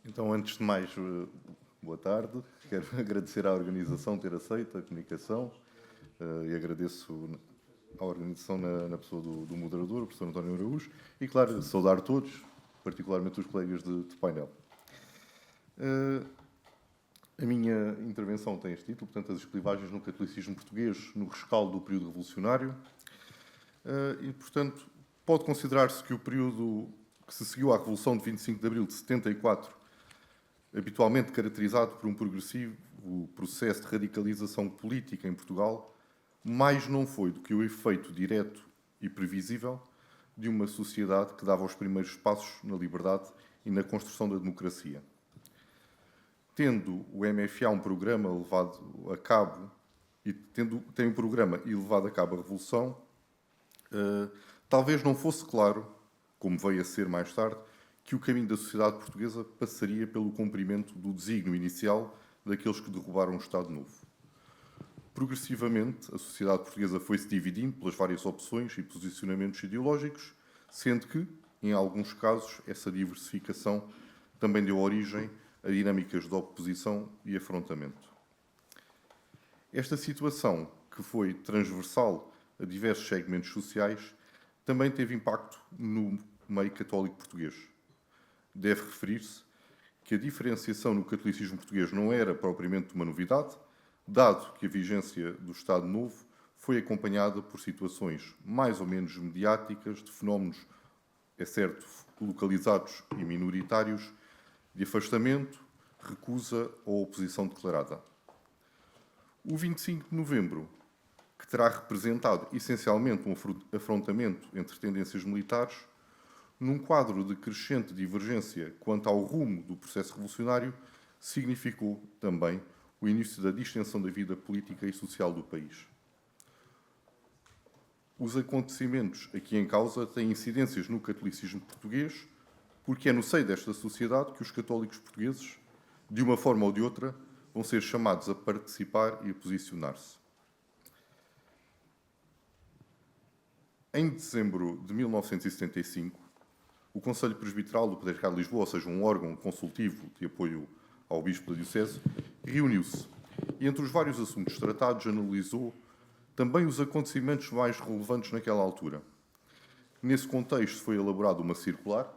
Então, antes de mais, boa tarde. Quero agradecer à organização ter aceito a comunicação e agradeço à organização na pessoa do moderador, o professor António Araújo, e, claro, saudar todos, particularmente os colegas de painel. A minha intervenção tem este título, portanto, as esclivagens no catolicismo português no rescaldo do período revolucionário, e, portanto, pode considerar-se que o período que se seguiu à Revolução de 25 de Abril de 74 habitualmente caracterizado por um progressivo processo de radicalização política em Portugal, mais não foi do que o efeito direto e previsível de uma sociedade que dava os primeiros passos na liberdade e na construção da democracia. Tendo o MFA um programa levado a cabo tem um programa e levado a cabo a Revolução, talvez não fosse claro, como veio a ser mais tarde, que o caminho da sociedade portuguesa passaria pelo cumprimento do desígnio inicial daqueles que derrubaram o Estado Novo. Progressivamente, a sociedade portuguesa foi-se dividindo pelas várias opções e posicionamentos ideológicos, sendo que, em alguns casos, essa diversificação também deu origem a dinâmicas de oposição e afrontamento. Esta situação, que foi transversal a diversos segmentos sociais, também teve impacto no meio católico português. Deve referir-se que a diferenciação no catolicismo português não era propriamente uma novidade, dado que a vigência do Estado Novo foi acompanhada por situações mais ou menos mediáticas de fenómenos, é certo, localizados e minoritários, de afastamento, recusa ou oposição declarada. O 25 de novembro, que terá representado essencialmente um afrontamento entre tendências militares, num quadro de crescente divergência quanto ao rumo do processo revolucionário, significou também o início da distensão da vida política e social do país. Os acontecimentos aqui em causa têm incidências no catolicismo português, porque é no seio desta sociedade que os católicos portugueses, de uma forma ou de outra, vão ser chamados a participar e a posicionar-se. Em dezembro de 1975, o Conselho Presbiteral do Patriarcado de Lisboa, ou seja, um órgão consultivo de apoio ao Bispo da Diocese, reuniu-se e, entre os vários assuntos tratados, analisou também os acontecimentos mais relevantes naquela altura. Nesse contexto foi elaborada uma circular,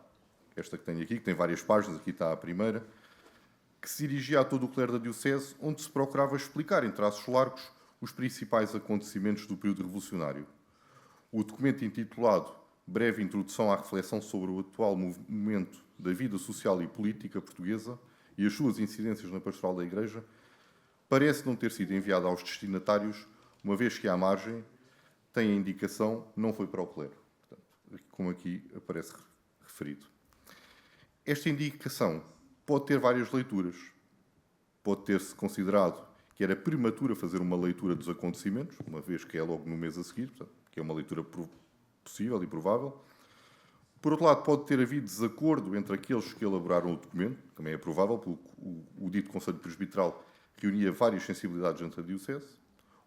esta que tenho aqui, que tem várias páginas, aqui está a primeira, que se dirigia a todo o clero da Diocese, onde se procurava explicar, em traços largos, os principais acontecimentos do período revolucionário. O documento intitulado Breve Introdução à Reflexão sobre o atual momento da vida social e política portuguesa e as suas incidências na pastoral da Igreja, parece não ter sido enviado aos destinatários, uma vez que à margem tem a indicação não foi para o clero, portanto, como aqui aparece referido. Esta indicação pode ter várias leituras. Pode ter-se considerado que era prematuro fazer uma leitura dos acontecimentos, uma vez que é logo no mês a seguir, portanto, que é uma leitura possível e provável. Por outro lado, pode ter havido desacordo entre aqueles que elaboraram o documento, também é provável, porque o dito Conselho Presbiteral reunia várias sensibilidades entre a Diocese.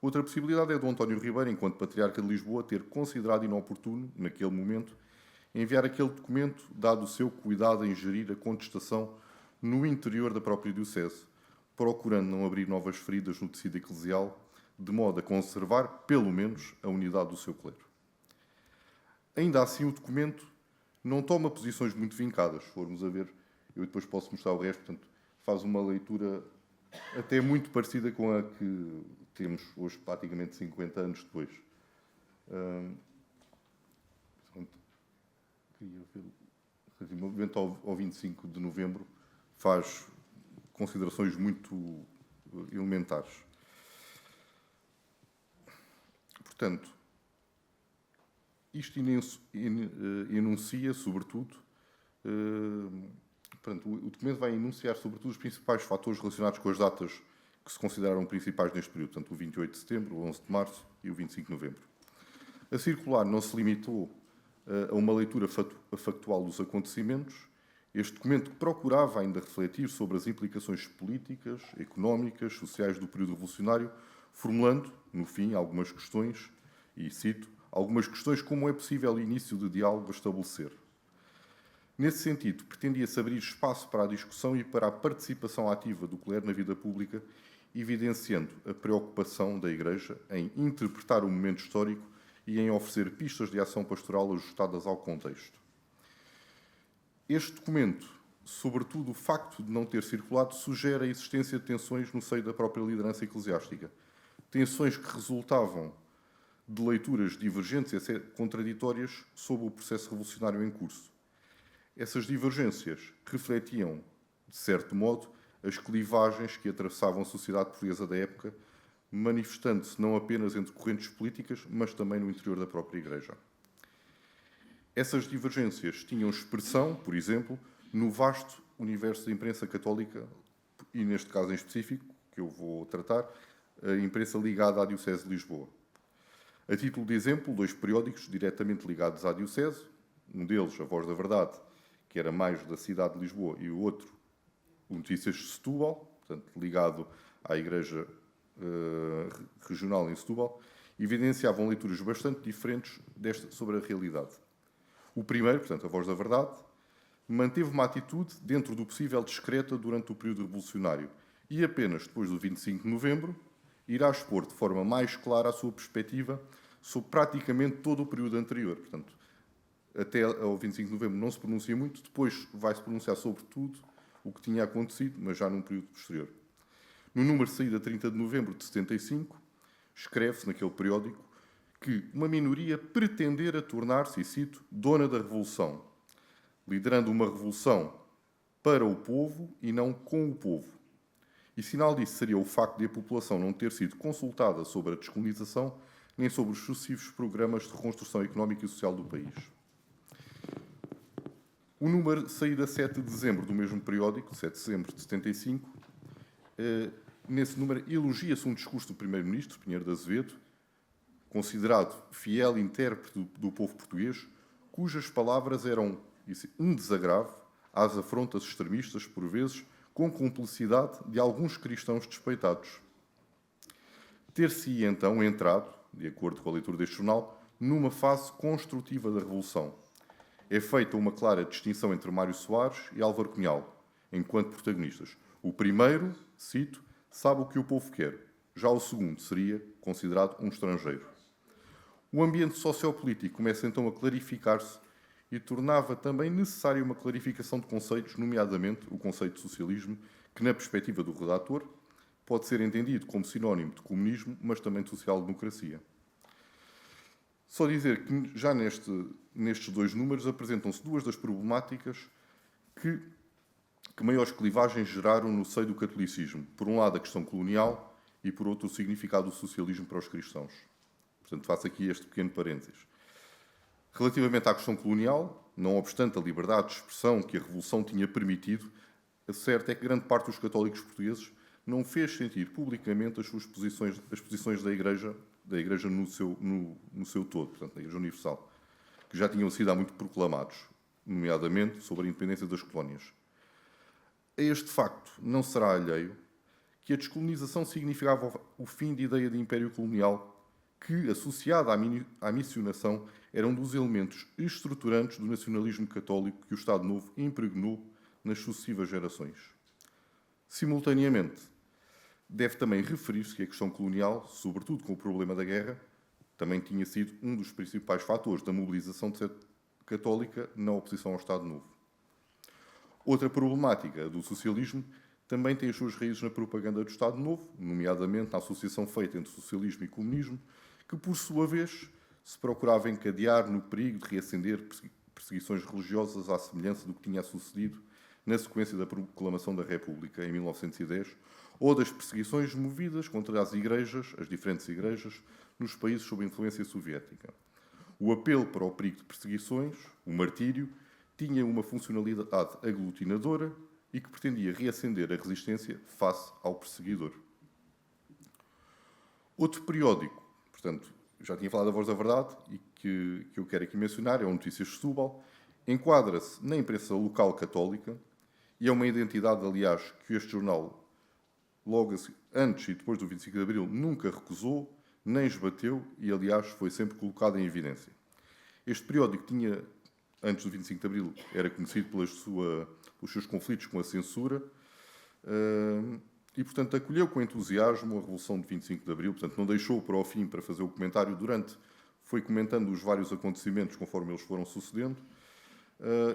Outra possibilidade é do António Ribeiro, enquanto Patriarca de Lisboa, ter considerado inoportuno, naquele momento, enviar aquele documento, dado o seu cuidado em gerir a contestação no interior da própria Diocese, procurando não abrir novas feridas no tecido eclesial, de modo a conservar, pelo menos, a unidade do seu clero. Ainda assim, o documento não toma posições muito vincadas. Se formos a ver, eu depois posso mostrar o resto, portanto, faz uma leitura até muito parecida com a que temos hoje, praticamente 50 anos depois. Relativamente ao 25 de novembro, faz considerações muito elementares. Portanto, isto enuncia, sobretudo, portanto, o documento vai enunciar, sobretudo, os principais fatores relacionados com as datas que se consideraram principais neste período, portanto, o 28 de setembro, o 11 de março e o 25 de novembro. A circular não se limitou a uma leitura factual dos acontecimentos. Este documento procurava ainda refletir sobre as implicações políticas, económicas, sociais do período revolucionário, formulando, no fim, algumas questões, e cito, algumas questões como é possível o início de diálogo a estabelecer. Nesse sentido, pretendia-se abrir espaço para a discussão e para a participação ativa do clero na vida pública, evidenciando a preocupação da Igreja em interpretar o momento histórico e em oferecer pistas de ação pastoral ajustadas ao contexto. Este documento, sobretudo o facto de não ter circulado, sugere a existência de tensões no seio da própria liderança eclesiástica. Tensões que resultavam de leituras divergentes e até contraditórias sobre o processo revolucionário em curso. Essas divergências refletiam, de certo modo, as clivagens que atravessavam a sociedade portuguesa da época, manifestando-se não apenas entre correntes políticas, mas também no interior da própria Igreja. Essas divergências tinham expressão, por exemplo, no vasto universo da imprensa católica, e neste caso em específico, que eu vou tratar, a imprensa ligada à Diocese de Lisboa. A título de exemplo, 2 periódicos diretamente ligados à Diocese, um deles, A Voz da Verdade, que era mais da cidade de Lisboa, e o outro, o Notícias de Setúbal, portanto, ligado à Igreja Regional em Setúbal, evidenciavam leituras bastante diferentes sobre a realidade. O primeiro, portanto, A Voz da Verdade, manteve uma atitude dentro do possível discreta durante o período revolucionário e apenas depois do 25 de novembro irá expor de forma mais clara a sua perspectiva sobre praticamente todo o período anterior. Portanto, até ao 25 de novembro não se pronuncia muito, depois vai-se pronunciar sobre tudo o que tinha acontecido, mas já num período posterior. No número de saída 30 de novembro de 75, escreve-se naquele periódico que uma minoria pretendera tornar-se, e cito, dona da revolução, liderando uma revolução para o povo e não com o povo. E sinal disso seria o facto de a população não ter sido consultada sobre a descolonização nem sobre os sucessivos programas de reconstrução económica e social do país. O número saída 7 de dezembro do mesmo periódico, 7 de dezembro de 75, nesse número elogia-se um discurso do Primeiro-Ministro, Pinheiro de Azevedo, considerado fiel intérprete do povo português, cujas palavras eram um desagravo às afrontas extremistas, por vezes, com cumplicidade de alguns cristãos despeitados. Ter-se-ia então entrado, de acordo com a leitura deste jornal, numa fase construtiva da Revolução. É feita uma clara distinção entre Mário Soares e Álvaro Cunhal, enquanto protagonistas. O primeiro, cito, sabe o que o povo quer. Já o segundo seria considerado um estrangeiro. O ambiente sociopolítico começa então a clarificar-se e tornava também necessária uma clarificação de conceitos, nomeadamente o conceito de socialismo, que, na perspectiva do redator, pode ser entendido como sinónimo de comunismo, mas também de social-democracia. Só dizer que já nestes 2 números apresentam-se 2 das problemáticas que maiores clivagens geraram no seio do catolicismo. Por um lado, a questão colonial e, por outro, o significado do socialismo para os cristãos. Portanto, faço aqui este pequeno parênteses. Relativamente à questão colonial, não obstante a liberdade de expressão que a Revolução tinha permitido, a certo é que grande parte dos católicos portugueses não fez sentir publicamente as posições da Igreja no seu todo, portanto, da Igreja Universal, que já tinham sido há muito proclamados, nomeadamente sobre a independência das colónias. A este facto não será alheio que a descolonização significava o fim de ideia de império colonial que, associada à missionação, era um dos elementos estruturantes do nacionalismo católico que o Estado Novo impregnou nas sucessivas gerações. Simultaneamente, deve também referir-se que a questão colonial, sobretudo com o problema da guerra, também tinha sido um dos principais fatores da mobilização católica na oposição ao Estado Novo. Outra problemática do socialismo também tem as suas raízes na propaganda do Estado Novo, nomeadamente na associação feita entre socialismo e comunismo, que, por sua vez, se procurava encadear no perigo de reacender perseguições religiosas à semelhança do que tinha sucedido na sequência da proclamação da República, em 1910, ou das perseguições movidas contra as diferentes igrejas, nos países sob influência soviética. O apelo para o perigo de perseguições, o martírio, tinha uma funcionalidade aglutinadora e que pretendia reacender a resistência face ao perseguidor. Outro periódico, portanto, já tinha falado da Voz da Verdade e que eu quero aqui mencionar, é o Notícias de Setúbal, enquadra-se na imprensa local católica e é uma identidade, aliás, que este jornal, logo antes e depois do 25 de Abril, nunca recusou, nem esbateu e, aliás, foi sempre colocado em evidência. Este periódico tinha, antes do 25 de Abril, era conhecido pelos seus conflitos com a censura e, portanto, acolheu com entusiasmo a Revolução de 25 de Abril, portanto, não deixou para o fim para fazer o comentário foi comentando os vários acontecimentos conforme eles foram sucedendo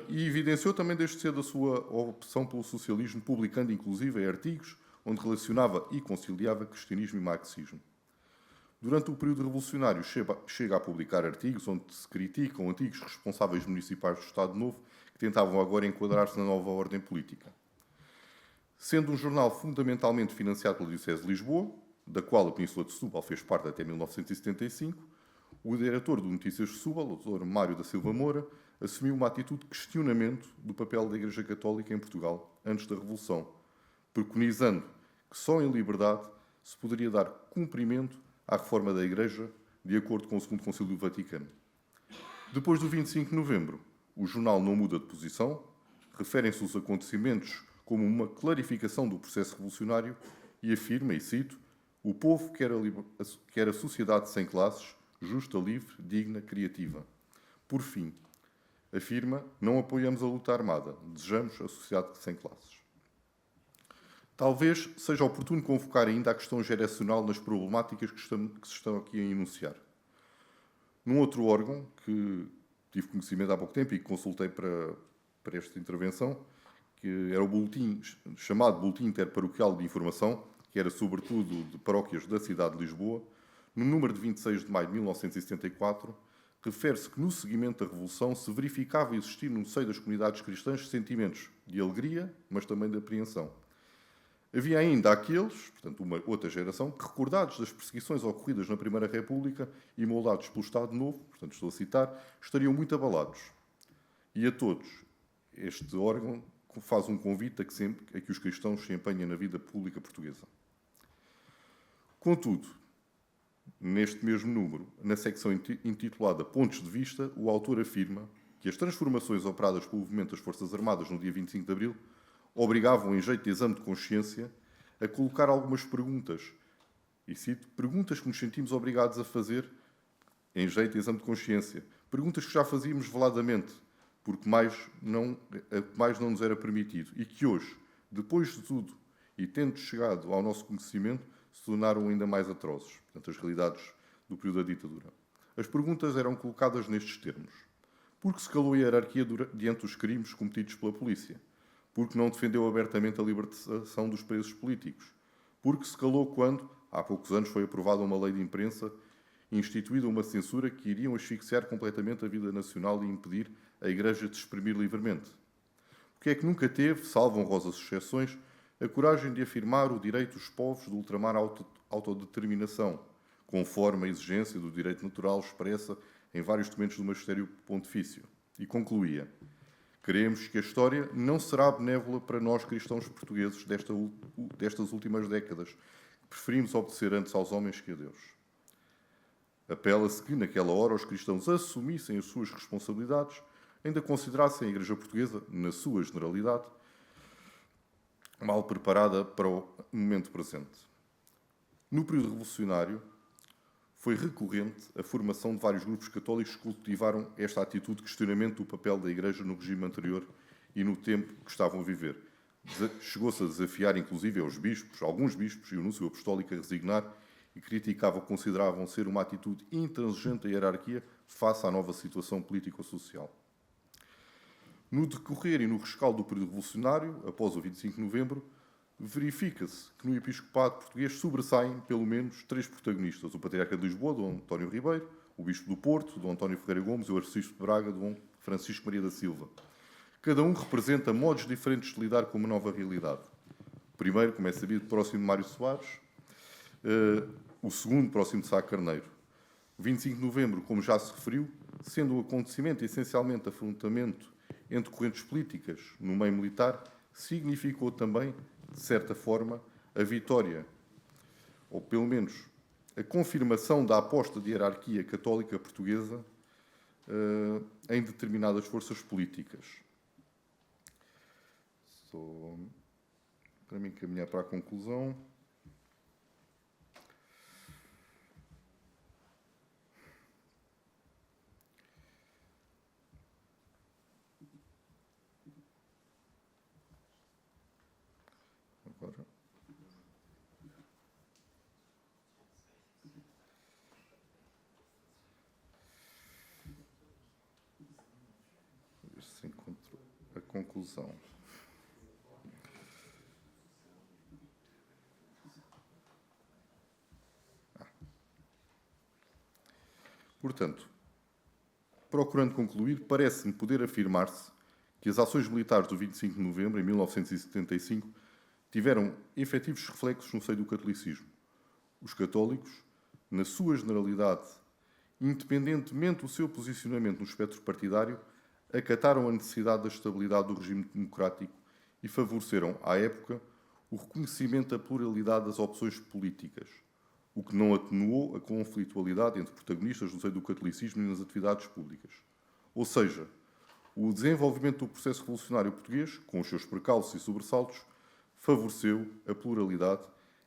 e evidenciou também desde cedo a sua opção pelo socialismo, publicando inclusive artigos onde relacionava e conciliava cristianismo e marxismo. Durante o período revolucionário chega a publicar artigos onde se criticam antigos responsáveis municipais do Estado Novo que tentavam agora enquadrar-se na nova ordem política. Sendo um jornal fundamentalmente financiado pela Diocese de Lisboa, da qual a Península de Setúbal fez parte até 1975, o diretor do Notícias de Setúbal, o Dr. Mário da Silva Moura, assumiu uma atitude de questionamento do papel da Igreja Católica em Portugal antes da Revolução, preconizando que só em liberdade se poderia dar cumprimento à reforma da Igreja, de acordo com o Segundo Concílio do Vaticano. Depois do 25 de novembro, o jornal não muda de posição, referem-se os acontecimentos como uma clarificação do processo revolucionário e afirma, e cito, o povo quer a sociedade sem classes, justa, livre, digna, criativa. Por fim, afirma, não apoiamos a luta armada, desejamos a sociedade sem classes. Talvez seja oportuno convocar ainda a questão geracional nas problemáticas que se estão aqui a enunciar. Num outro órgão, que tive conhecimento há pouco tempo e que consultei para esta intervenção, que era o boletim, chamado Boletim Interparoquial de Informação, que era sobretudo de paróquias da cidade de Lisboa, no número de 26 de maio de 1974, refere-se que no seguimento da Revolução se verificava existir no seio das comunidades cristãs sentimentos de alegria, mas também de apreensão. Havia ainda aqueles, portanto uma outra geração, que recordados das perseguições ocorridas na Primeira República e moldados pelo Estado Novo, portanto estou a citar, estariam muito abalados. E a todos, este órgão faz um convite a que os cristãos se empenhem na vida pública portuguesa. Contudo, neste mesmo número, na secção intitulada Pontos de Vista, o autor afirma que as transformações operadas pelo movimento das Forças Armadas no dia 25 de Abril obrigavam, em jeito de exame de consciência, a colocar algumas perguntas. E cito, perguntas que nos sentimos obrigados a fazer em jeito de exame de consciência. Perguntas que já fazíamos veladamente, porque mais não nos era permitido. E que hoje, depois de tudo, e tendo chegado ao nosso conhecimento, se tornaram ainda mais atrozes. Portanto, as realidades do período da ditadura. As perguntas eram colocadas nestes termos. Por que se calou a hierarquia diante dos crimes cometidos pela polícia? Porque não defendeu abertamente a libertação dos presos políticos? Porque se calou quando, há poucos anos, foi aprovada uma lei de imprensa e instituída uma censura que iriam asfixiar completamente a vida nacional e impedir a Igreja de se exprimir livremente? Porque é que nunca teve, salvo honrosas exceções, a coragem de afirmar o direito dos povos de ultramar a autodeterminação, conforme a exigência do direito natural expressa em vários documentos do Magistério Pontifício? E concluía, queremos que a história não será benévola para nós cristãos portugueses destas últimas décadas, que preferimos obedecer antes aos homens que a Deus. Apela-se que, naquela hora, os cristãos assumissem as suas responsabilidades, ainda considerassem a Igreja Portuguesa, na sua generalidade, mal preparada para o momento presente. No período revolucionário, foi recorrente a formação de vários grupos católicos que cultivaram esta atitude de questionamento do papel da Igreja no regime anterior e no tempo que estavam a viver. Chegou-se a desafiar, inclusive, alguns bispos e o núncio apostólico a resignar e criticavam, consideravam ser uma atitude intransigente da hierarquia face à nova situação político-social. No decorrer e no rescaldo do período revolucionário, após o 25 de novembro, verifica-se que no episcopado português sobressaem, pelo menos, 3 protagonistas. O Patriarca de Lisboa, Dom António Ribeiro, o Bispo do Porto, Dom António Ferreira Gomes, e o Arcebispo de Braga, Dom Francisco Maria da Silva. Cada um representa modos diferentes de lidar com uma nova realidade. O primeiro, como é sabido, próximo de Mário Soares, o segundo, próximo de Sá Carneiro. O 25 de novembro, como já se referiu, sendo um acontecimento essencialmente de afrontamento entre correntes políticas no meio militar, significou também, de certa forma, a vitória, ou pelo menos a confirmação da aposta de hierarquia católica portuguesa em determinadas forças políticas. Só para me encaminhar para a conclusão. Agora. Ver se encontro a conclusão. Portanto, procurando concluir, parece-me poder afirmar-se que as ações militares do 25 de novembro, em 1975, tiveram efetivos reflexos no seio do catolicismo. Os católicos, na sua generalidade, independentemente do seu posicionamento no espectro partidário, acataram a necessidade da estabilidade do regime democrático e favoreceram, à época, o reconhecimento da pluralidade das opções políticas, o que não atenuou a conflitualidade entre protagonistas no seio do catolicismo e nas atividades públicas. Ou seja, o desenvolvimento do processo revolucionário português, com os seus percalços e sobressaltos, favoreceu a pluralidade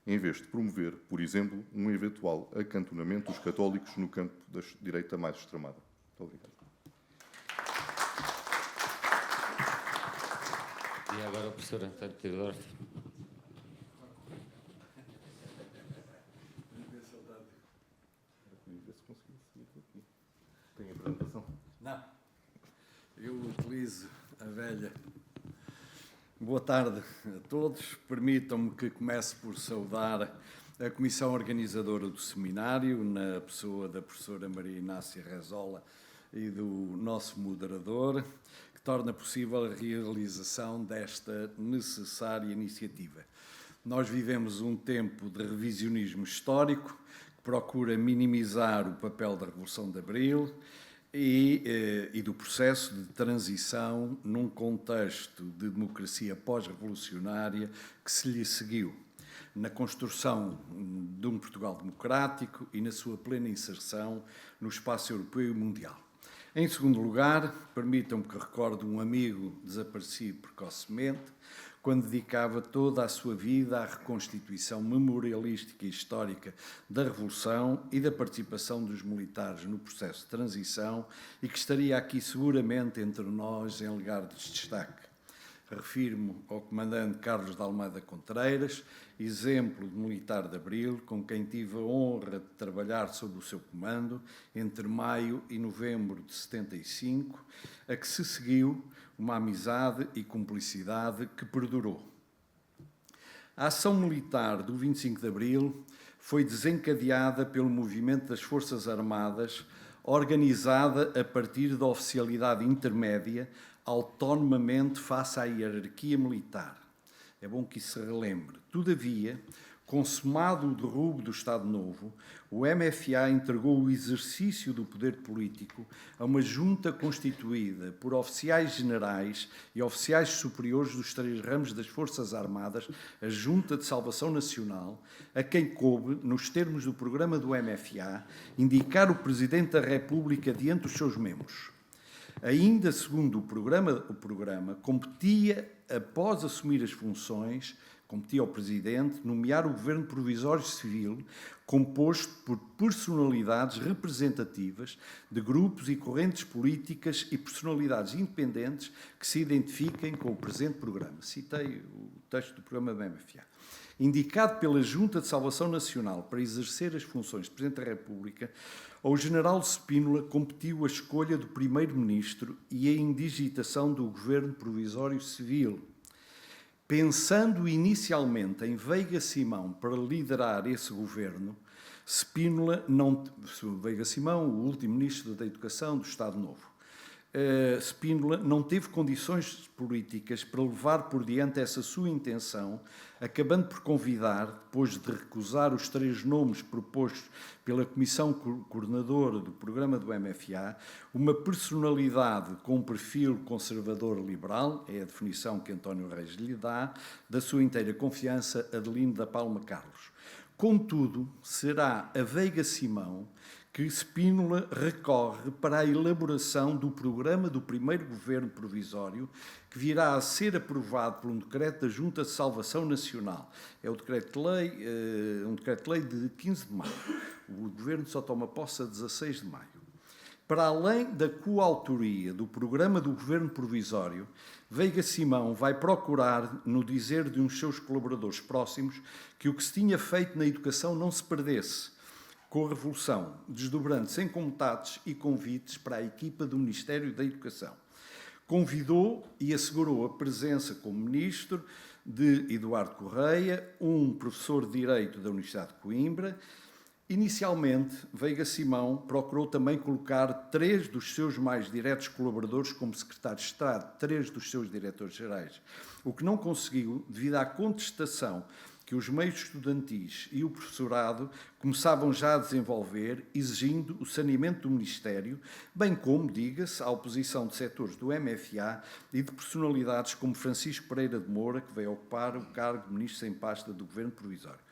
em vez de promover, por exemplo, um eventual acantonamento dos católicos no campo da direita mais extremada. Muito obrigado. E agora o professor António Teodoro. Tem apresentação? Não. Eu utilizo a velha. Boa tarde a todos. Permitam-me que comece por saudar a Comissão Organizadora do Seminário, na pessoa da professora Maria Inácia Rezola e do nosso moderador, que torna possível a realização desta necessária iniciativa. Nós vivemos um tempo de revisionismo histórico que procura minimizar o papel da Revolução de Abril e do processo de transição num contexto de democracia pós-revolucionária que se lhe seguiu, na construção de um Portugal democrático e na sua plena inserção no espaço europeu e mundial. Em segundo lugar, permitam-me que recorde um amigo desaparecido precocemente, quando dedicava toda a sua vida à reconstituição memorialística e histórica da Revolução e da participação dos militares no processo de transição e que estaria aqui seguramente entre nós em lugar de destaque. Refiro-me ao comandante Carlos de Almeida Contreiras, exemplo de militar de Abril, com quem tive a honra de trabalhar sob o seu comando entre maio e novembro de 75, a que se seguiu uma amizade e cumplicidade que perdurou. A ação militar do 25 de Abril foi desencadeada pelo movimento das Forças Armadas, organizada a partir da oficialidade intermédia, autonomamente face à hierarquia militar. É bom que isso se relembre. Todavia, consumado o derrubo do Estado Novo, o MFA entregou o exercício do poder político a uma junta constituída por oficiais generais e oficiais superiores dos 3 ramos das Forças Armadas, a Junta de Salvação Nacional, a quem coube, nos termos do programa do MFA, indicar o Presidente da República diante dos seus membros. Ainda segundo o programa, competia, após assumir as funções, competia ao Presidente nomear o Governo Provisório Civil, composto por personalidades representativas de grupos e correntes políticas e personalidades independentes que se identifiquem com o presente programa. Citei o texto do programa do MFA. Indicado pela Junta de Salvação Nacional para exercer as funções de Presidente da República, ao General Spínola competiu a escolha do Primeiro-Ministro e a indigitação do Governo Provisório Civil. Pensando inicialmente em Veiga Simão para liderar esse governo, Veiga Simão, o último Ministro da Educação do Estado Novo, Spínola não teve condições políticas para levar por diante essa sua intenção, acabando por convidar, depois de recusar os 3 nomes propostos pela Comissão Coordenadora do Programa do MFA, uma personalidade com um perfil conservador-liberal, é a definição que António Reis lhe dá, da sua inteira confiança, Adelino da Palma Carlos. Contudo, será a Veiga Simão que Spínola recorre para a elaboração do programa do primeiro governo provisório, que virá a ser aprovado por um decreto da Junta de Salvação Nacional. É o decreto-lei, um decreto-lei de 15 de maio. O governo só toma posse a 16 de maio. Para além da coautoria do programa do governo provisório, Veiga Simão vai procurar, no dizer de uns seus colaboradores próximos, que o que se tinha feito na educação não se perdesse, com a Revolução, desdobrando-se em contatos e convites para a equipa do Ministério da Educação. Convidou e assegurou a presença como ministro de Eduardo Correia, um professor de Direito da Universidade de Coimbra, Inicialmente, Veiga Simão procurou também colocar 3 dos seus mais diretos colaboradores como secretários de Estado, 3 dos seus diretores-gerais, o que não conseguiu devido à contestação que os meios estudantis e o professorado começavam já a desenvolver, exigindo o saneamento do Ministério, bem como, diga-se, a oposição de setores do MFA e de personalidades como Francisco Pereira de Moura, que veio ocupar o cargo de Ministro sem pasta do Governo Provisório.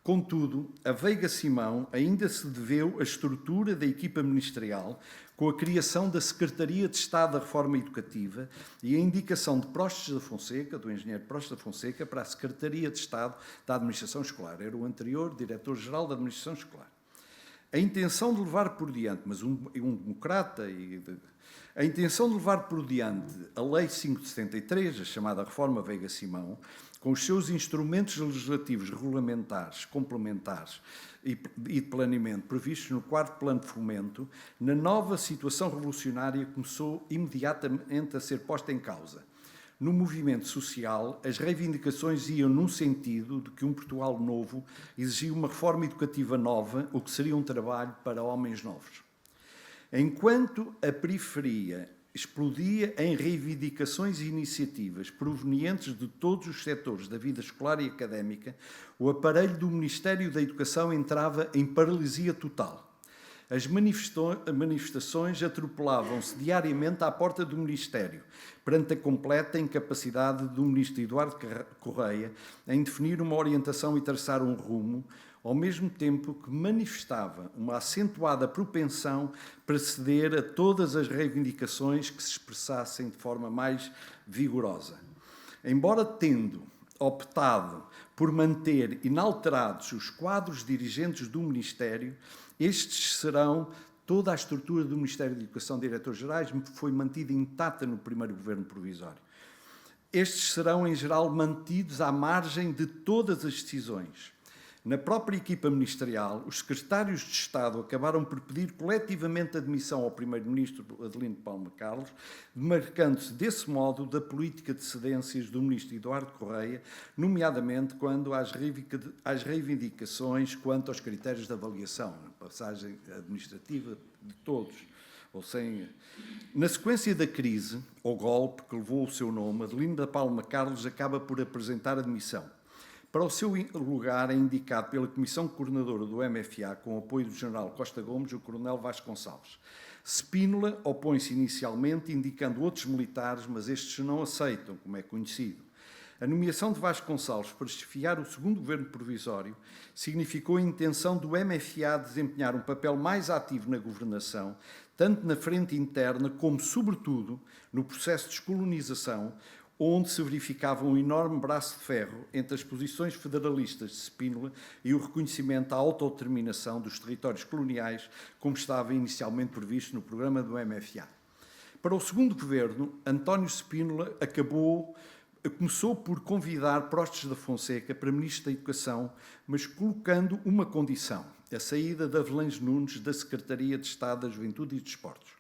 Contudo, a Veiga Simão ainda se deveu à estrutura da equipa ministerial, com a criação da Secretaria de Estado da Reforma Educativa e a indicação de Prostes da Fonseca, do engenheiro Prostes da Fonseca, para a Secretaria de Estado da Administração Escolar. Era o anterior Diretor-Geral da Administração Escolar. A intenção de levar por diante, mas um democrata, a intenção de levar por diante a Lei 5 de 73, a chamada Reforma Veiga Simão, com os seus instrumentos legislativos regulamentares, complementares e de planeamento previstos no 4º Plano de Fomento, na nova situação revolucionária começou imediatamente a ser posta em causa. No movimento social, as reivindicações iam num sentido de que um Portugal novo exigia uma reforma educativa nova, o que seria um trabalho para homens novos. Enquanto a periferia explodia em reivindicações e iniciativas provenientes de todos os setores da vida escolar e académica, o aparelho do Ministério da Educação entrava em paralisia total. As manifestações atropelavam-se diariamente à porta do Ministério, perante a completa incapacidade do Ministro Eduardo Correia em definir uma orientação e traçar um rumo, ao mesmo tempo que manifestava uma acentuada propensão para ceder a todas as reivindicações que se expressassem de forma mais vigorosa. Embora tendo optado por manter inalterados os quadros dirigentes do Ministério, estes serão, toda a estrutura do Ministério da Educação, diretores-gerais, foi mantida intacta no primeiro governo provisório. Estes serão, em geral, mantidos à margem de todas as decisões. Na própria equipa ministerial, os secretários de Estado acabaram por pedir coletivamente admissão ao primeiro-ministro Adelino Palma Carlos, demarcando-se desse modo da política de cedências do ministro Eduardo Correia, nomeadamente quando às reivindicações quanto aos critérios de avaliação, na passagem administrativa de todos. Na sequência da crise, ou golpe que levou o seu nome, Adelino da Palma Carlos acaba por apresentar admissão. Para o seu lugar é indicado pela Comissão Coordenadora do MFA, com o apoio do General Costa Gomes e o Coronel Vasconcelos. Spínola opõe-se inicialmente, indicando outros militares, mas estes não aceitam, como é conhecido. A nomeação de Vasconcelos para chefiar o segundo governo provisório significou a intenção do MFA desempenhar um papel mais ativo na governação, tanto na frente interna como, sobretudo, no processo de descolonização, onde se verificava um enorme braço de ferro entre as posições federalistas de Spínola e o reconhecimento à autodeterminação dos territórios coloniais, como estava inicialmente previsto no programa do MFA. Para o segundo governo, António Spínola começou por convidar Prostes da Fonseca para Ministro da Educação, mas colocando uma condição, a saída de Avelange Nunes da Secretaria de Estado da Juventude e dos Desportos.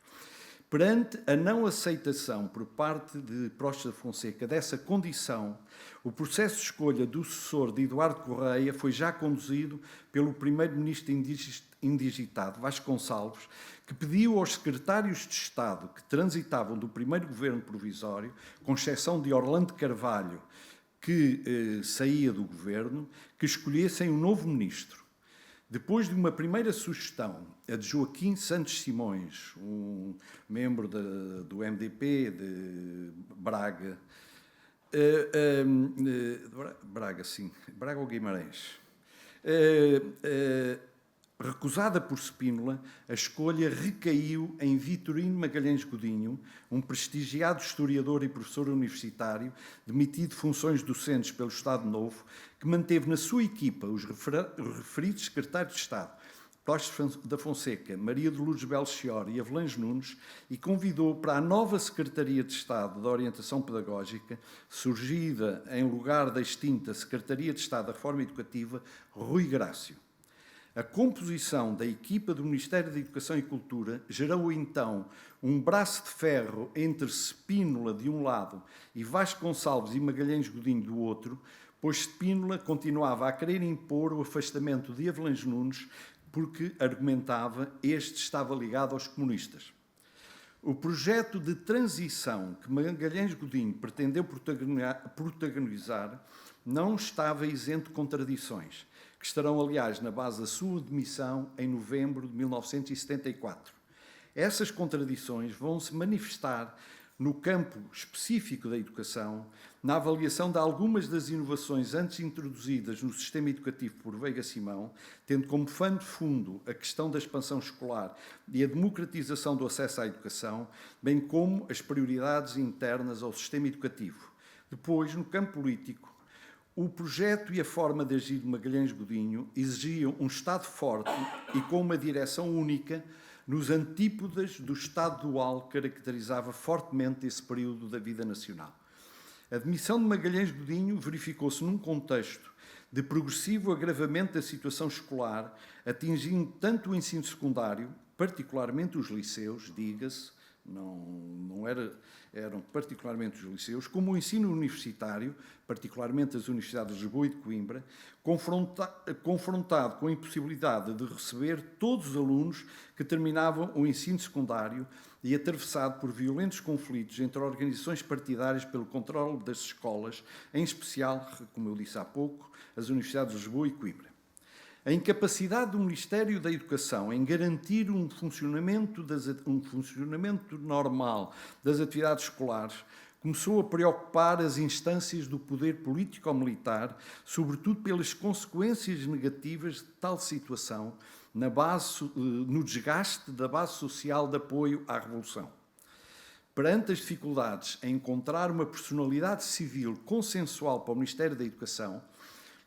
Perante a não aceitação por parte de Prostes da Fonseca dessa condição, o processo de escolha do sucessor de Eduardo Correia foi já conduzido pelo primeiro-ministro indigitado, Vasconcelos, que pediu aos secretários de Estado que transitavam do primeiro governo provisório, com exceção de Orlando Carvalho, que saía do governo, que escolhessem um novo ministro. Depois de uma primeira sugestão, a de Joaquim Santos Simões, um membro do MDP de Braga, Braga ou Guimarães, recusada por Spínola, a escolha recaiu em Vitorino Magalhães Godinho, um prestigiado historiador e professor universitário, demitido de funções docentes pelo Estado Novo, que manteve na sua equipa os referidos secretários de Estado, Prostes da Fonseca, Maria de Lourdes Belchior e Avelange Nunes, e convidou para a nova Secretaria de Estado da Orientação Pedagógica, surgida em lugar da extinta Secretaria de Estado da Reforma Educativa, Rui Grácio. A composição da equipa do Ministério da Educação e Cultura gerou então um braço de ferro entre Spínola de um lado e Vasconcelos e Magalhães Godinho do outro, pois Spínola continuava a querer impor o afastamento de Avelange Nunes, porque, argumentava, este estava ligado aos comunistas. O projeto de transição que Magalhães Godinho pretendeu protagonizar não estava isento de contradições, que estarão, aliás, na base da sua demissão em novembro de 1974. Essas contradições vão se manifestar no campo específico da educação, na avaliação de algumas das inovações antes introduzidas no sistema educativo por Veiga Simão, tendo como pano de fundo a questão da expansão escolar e a democratização do acesso à educação, bem como as prioridades internas ao sistema educativo. Depois, no campo político, o projeto e a forma de agir de Magalhães Godinho exigiam um Estado forte e com uma direção única, nos antípodas do Estado dual que caracterizava fortemente esse período da vida nacional. A demissão de Magalhães Godinho verificou-se num contexto de progressivo agravamento da situação escolar, atingindo tanto o ensino secundário, particularmente os liceus, diga-se, eram particularmente os liceus, como o ensino universitário, particularmente as universidades de Lisboa e de Coimbra, confrontado com a impossibilidade de receber todos os alunos que terminavam o ensino secundário e atravessado por violentos conflitos entre organizações partidárias pelo controle das escolas, em especial, como eu disse há pouco, as universidades de Lisboa e Coimbra. A incapacidade do Ministério da Educação em garantir um funcionamento normal das atividades escolares começou a preocupar as instâncias do poder político-militar, sobretudo pelas consequências negativas de tal situação no desgaste da base social de apoio à Revolução. Perante as dificuldades em encontrar uma personalidade civil consensual para o Ministério da Educação,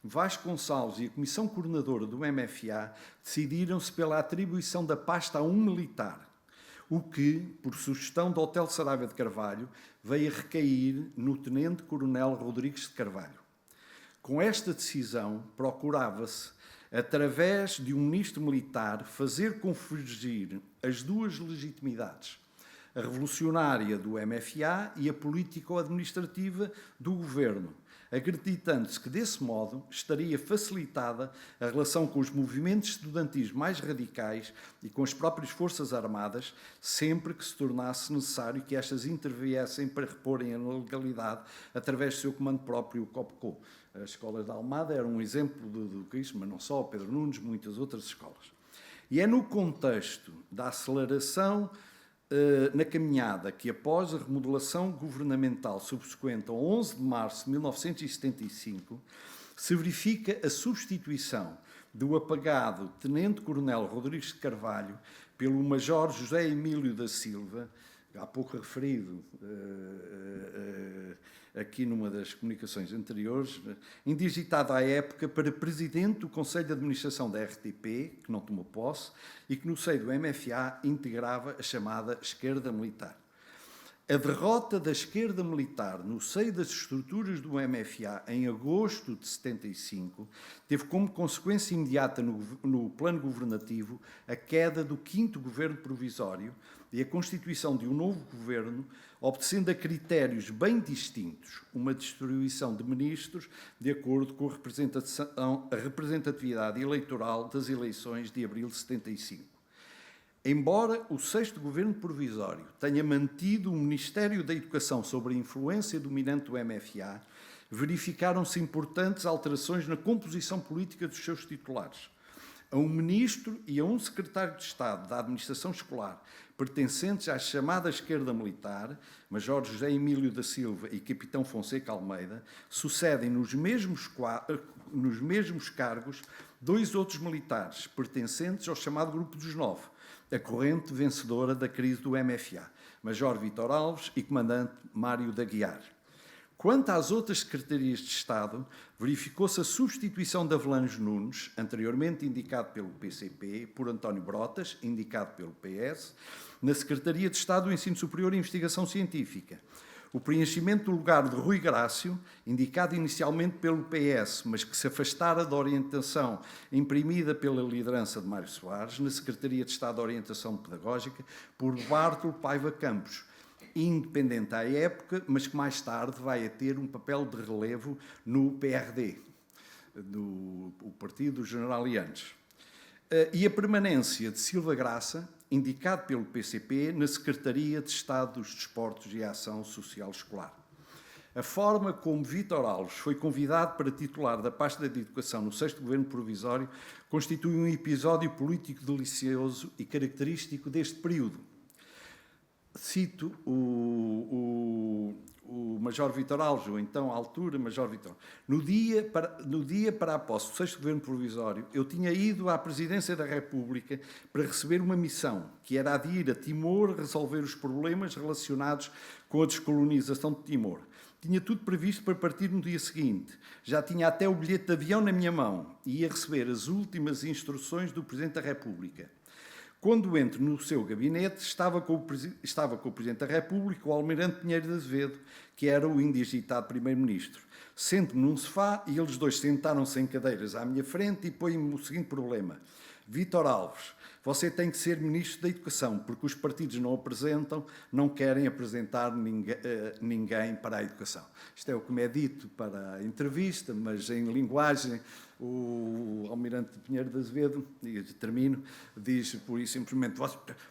Vasconcelos e a Comissão Coordenadora do MFA decidiram-se pela atribuição da pasta a um militar, o que, por sugestão do Hotel Saraiva de Carvalho, veio a recair no Tenente-Coronel Rodrigues de Carvalho. Com esta decisão, procurava-se, através de um ministro militar, fazer convergir as duas legitimidades, a revolucionária do MFA e a político-administrativa do governo, acreditando-se que, desse modo, estaria facilitada a relação com os movimentos estudantis mais radicais e com as próprias Forças Armadas, sempre que se tornasse necessário que estas interviessem para reporem a legalidade através do seu comando próprio, o COPCO. As escolas da Almada eram um exemplo do que isso, mas não só, Pedro Nunes, muitas outras escolas. E é no contexto da aceleração na caminhada que, após a remodelação governamental subsequente ao 11 de março de 1975, se verifica a substituição do apagado Tenente-Coronel Rodrigues de Carvalho pelo Major José Emílio da Silva, há pouco referido aqui numa das comunicações anteriores, indigitado à época para presidente do Conselho de Administração da RTP, que não tomou posse, e que no seio do MFA integrava a chamada esquerda militar. A derrota da esquerda militar no seio das estruturas do MFA em agosto de 75 teve como consequência imediata no plano governativo a queda do 5º governo provisório e a constituição de um novo governo, obedecendo a critérios bem distintos, uma distribuição de ministros de acordo com a representatividade eleitoral das eleições de abril de 75. Embora o 6º governo provisório tenha mantido o Ministério da Educação sob a influência dominante do MFA, verificaram-se importantes alterações na composição política dos seus titulares. A um ministro e a um secretário de Estado da Administração Escolar, pertencentes à chamada esquerda militar, Major José Emílio da Silva e Capitão Fonseca Almeida, sucedem nos mesmos cargos 2 outros militares, pertencentes ao chamado Grupo dos 9, a corrente vencedora da crise do MFA, Major Vítor Alves e Comandante Mário da Guiar. Quanto às outras secretarias de Estado, verificou-se a substituição de Avelange Nunes, anteriormente indicado pelo PCP, por António Brotas, indicado pelo PS, na Secretaria de Estado do Ensino Superior e Investigação Científica. O preenchimento do lugar de Rui Grácio, indicado inicialmente pelo PS, mas que se afastara da orientação imprimida pela liderança de Mário Soares, na Secretaria de Estado de Orientação Pedagógica, por Bartolo Paiva Campos, independente à época, mas que mais tarde vai a ter um papel de relevo no PRD, o Partido dos Generalianos. e a permanência de Silva Graça, indicado pelo PCP, na Secretaria de Estado dos Desportos e Ação Social Escolar. A forma como Vítor Alves foi convidado para titular da pasta de Educação no 6º Governo Provisório constitui um episódio político delicioso e característico deste período. Cito o Major Vítor Alves, ou então, à altura, Major Vítor. No dia para a posse do 6º Governo Provisório, eu tinha ido à Presidência da República para receber uma missão, que era a de ir a Timor resolver os problemas relacionados com a descolonização de Timor. Tinha tudo previsto para partir no dia seguinte. Já tinha até o bilhete de avião na minha mão e ia receber as últimas instruções do Presidente da República. Quando entro no seu gabinete, estava com o Presidente da República, o Almirante Pinheiro de Azevedo, que era o indigitado Primeiro-Ministro. Sento-me num sofá e eles dois sentaram-se em cadeiras à minha frente e põem-me o seguinte problema. Vítor Alves, você tem que ser Ministro da Educação, porque os partidos não querem apresentar ninguém para a educação. Isto é o que me é dito para a entrevista, mas em linguagem, o Almirante Pinheiro de Azevedo, e termino, diz por isso simplesmente,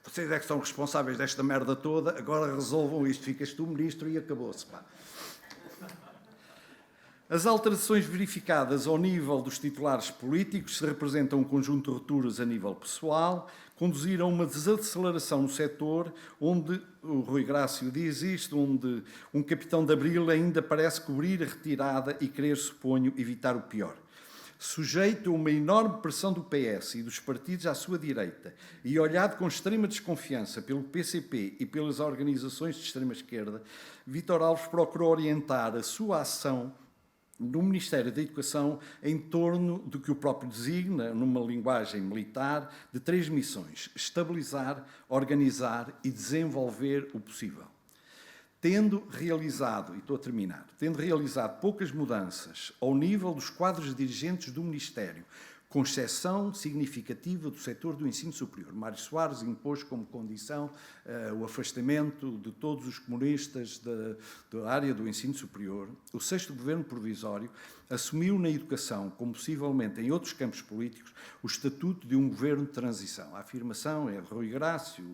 vocês é que são responsáveis desta merda toda, agora resolvam isto, ficas tu Ministro e acabou-se, pá. As alterações verificadas ao nível dos titulares políticos se representam um conjunto de rupturas a nível pessoal, conduziram a uma desaceleração no setor, onde, o Rui Grácio diz isto, onde um capitão de Abril ainda parece cobrir a retirada e querer, suponho, evitar o pior. Sujeito a uma enorme pressão do PS e dos partidos à sua direita e olhado com extrema desconfiança pelo PCP e pelas organizações de extrema-esquerda, Vítor Alves procurou orientar a sua ação no Ministério da Educação em torno do que o próprio designa, numa linguagem militar, de 3 missões: estabilizar, organizar e desenvolver o possível. Tendo realizado poucas mudanças ao nível dos quadros dirigentes do Ministério, com exceção significativa do setor do ensino superior, Mário Soares impôs como condição o afastamento de todos os comunistas da área do ensino superior, o 6º Governo Provisório assumiu na educação, como possivelmente em outros campos políticos, o estatuto de um governo de transição. A afirmação é de Rui Grácio,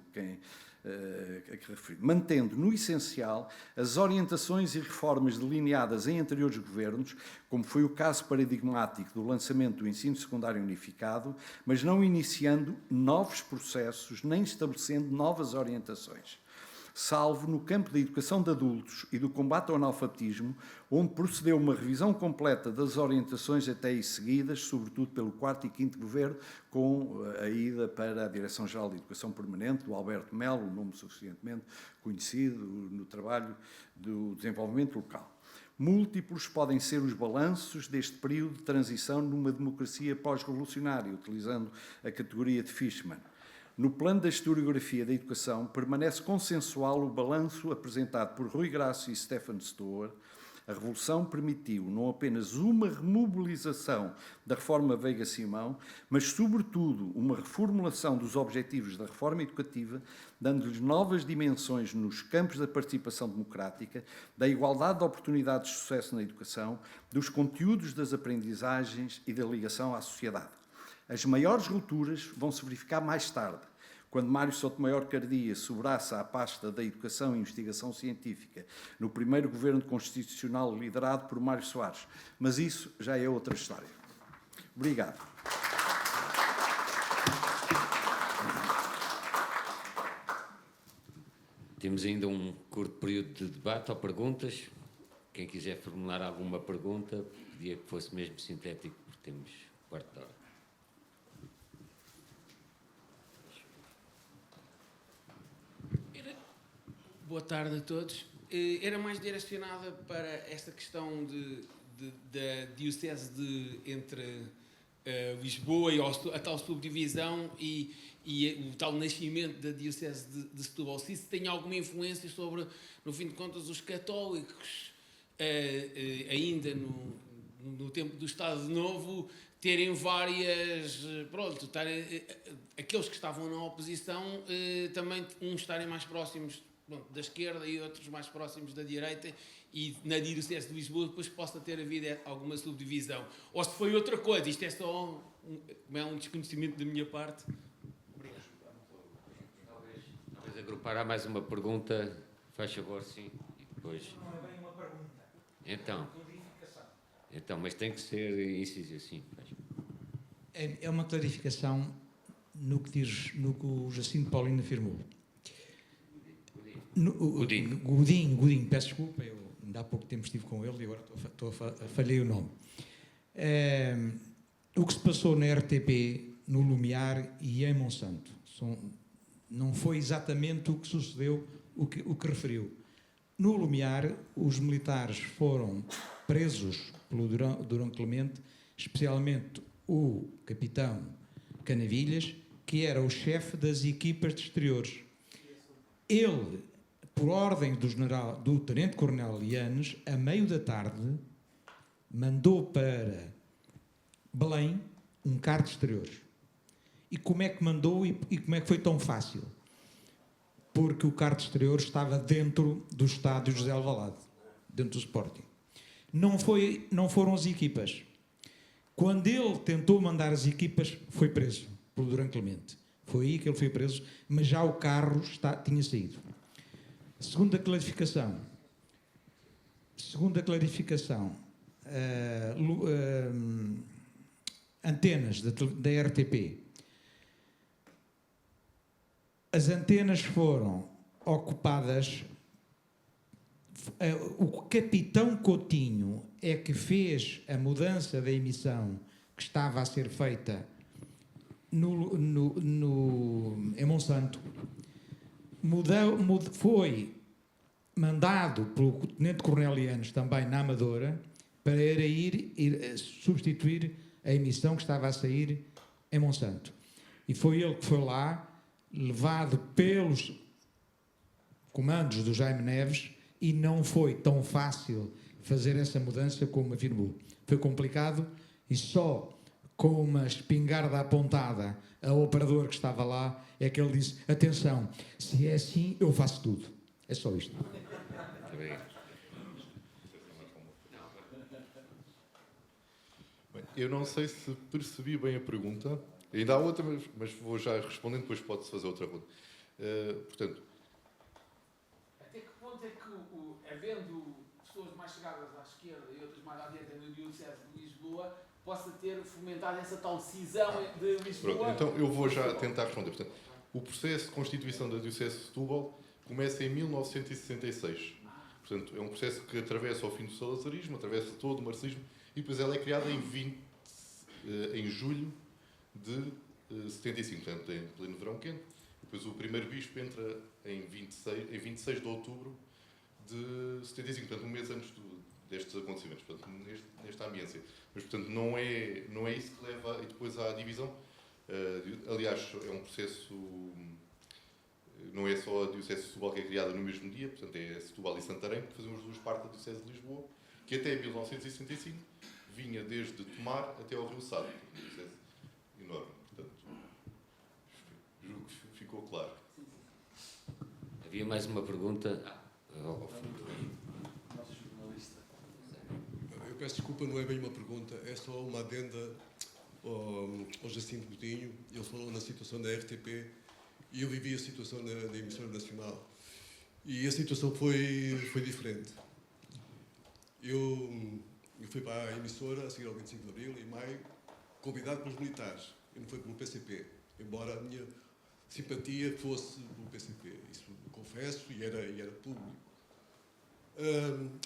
a que referi, mantendo no essencial as orientações e reformas delineadas em anteriores governos, como foi o caso paradigmático do lançamento do ensino secundário unificado, mas não iniciando novos processos nem estabelecendo novas orientações. Salvo no campo da educação de adultos e do combate ao analfabetismo, onde procedeu uma revisão completa das orientações até aí seguidas, sobretudo pelo 4º e 5º Governo, com a ida para a Direção-Geral de Educação Permanente, do Alberto Melo, um nome suficientemente conhecido no trabalho do desenvolvimento local. Múltiplos podem ser os balanços deste período de transição numa democracia pós-revolucionária, utilizando a categoria de Fishman. No plano da historiografia da educação, permanece consensual o balanço apresentado por Rui Grácio e Stefan Stoer. A Revolução permitiu não apenas uma remobilização da reforma Veiga-Simão, mas, sobretudo, uma reformulação dos objetivos da reforma educativa, dando-lhes novas dimensões nos campos da participação democrática, da igualdade de oportunidades de sucesso na educação, dos conteúdos das aprendizagens e da ligação à sociedade. As maiores rupturas vão se verificar mais tarde, quando Mário Sotomayor Cardia sobraça à pasta da Educação e Investigação Científica no primeiro governo constitucional liderado por Mário Soares. Mas isso já é outra história. Obrigado. Temos ainda um curto período de debate ou perguntas. Quem quiser formular alguma pergunta, pedia que fosse mesmo sintético, porque temos quarto de hora. Boa tarde a todos. Era mais direcionada para esta questão da diocese entre Lisboa e a tal subdivisão e o tal nascimento da diocese de Setúbal. Se isso tem alguma influência sobre, no fim de contas, os católicos, ainda no tempo do Estado Novo, terem várias... Pronto, aqueles que estavam na oposição também uns estarem mais próximos da esquerda e outros mais próximos da direita, e na Diocese de Lisboa depois possa ter havido alguma subdivisão. Ou se foi outra coisa, isto é só um desconhecimento da minha parte. Obrigado. Talvez agrupar a mais uma pergunta, faz favor, sim, e depois... Não é bem uma pergunta. Então, É uma clarificação. então, mas tem que ser incisivo, sim. É uma clarificação no que o Jacinto Paulino afirmou. Godinho, peço desculpa, eu ainda há pouco tempo estive com ele e agora falhei o nome. O que se passou na RTP, no Lumiar e em Monsanto, não foi exatamente o que sucedeu, o que referiu. No Lumiar, os militares foram presos pelo Durão Clemente, especialmente o capitão Canavilhas, que era o chefe das equipas de exteriores. Ele, por ordem do tenente-coronel Lianes, a meio da tarde, mandou para Belém um carro de exteriores. E como é que mandou e como é que foi tão fácil? Porque o carro de exteriores estava dentro do estádio José Alvalade, dentro do Sporting. Não foram as equipas. Quando ele tentou mandar as equipas, foi preso pelo Durão Clemente. Foi aí que ele foi preso, mas já o carro tinha saído. Segunda clarificação. Antenas da RTP. As antenas foram ocupadas. O capitão Coutinho é que fez a mudança da emissão que estava a ser feita em Monsanto. Foi mandado pelo tenente-coronel Lianes, também na Amadora, para ir substituir a emissão que estava a sair em Monsanto. E foi ele que foi lá, levado pelos comandos do Jaime Neves, e não foi tão fácil fazer essa mudança como afirmou. Foi complicado e só com uma espingarda apontada ao operador que estava lá é que ele disse: atenção, se é assim, eu faço tudo. É só isto. Bem, eu não sei se percebi bem a pergunta. Ainda há outra, mas vou já respondendo, depois pode-se fazer outra pergunta. Portanto, até que ponto é que, havendo pessoas mais chegadas à esquerda e outras mais à direita no Diocese de Lisboa, possa ter fomentado essa tal cisão de Lisboa? Pronto, então eu vou já tentar responder. Portanto, o processo de constituição da Diocese de Setúbal começa em 1966. Portanto, é um processo que atravessa o fim do salazarismo, atravessa todo o marxismo, e depois ela é criada em julho de 75, portanto, em pleno verão quente. Depois o primeiro bispo entra em 26 de outubro de 75, portanto, um mês antes destes acontecimentos, portanto, nesta ambiência. Mas, portanto, não é isso que leva depois à divisão. Aliás, é um processo... Não é só a Diocese de Setúbal que é criada no mesmo dia, portanto, é Setúbal e Santarém, que fazemos duas partes da Diocese de Lisboa, que até 1965 vinha desde Tomar até ao Rio Sado. Uma diocese enorme, portanto, julgo que ficou claro. Havia mais uma pergunta? Eu peço desculpa, não é bem uma pergunta, é só uma adenda ao Jacinto Godinho. Ele falou na situação da RTP e eu vivi a situação da emissora nacional. E a situação foi diferente. Eu fui para a emissora a seguir ao 25 de Abril, em maio, convidado pelos militares, e não foi pelo PCP, embora a minha simpatia fosse pelo PCP, isso confesso, e era público.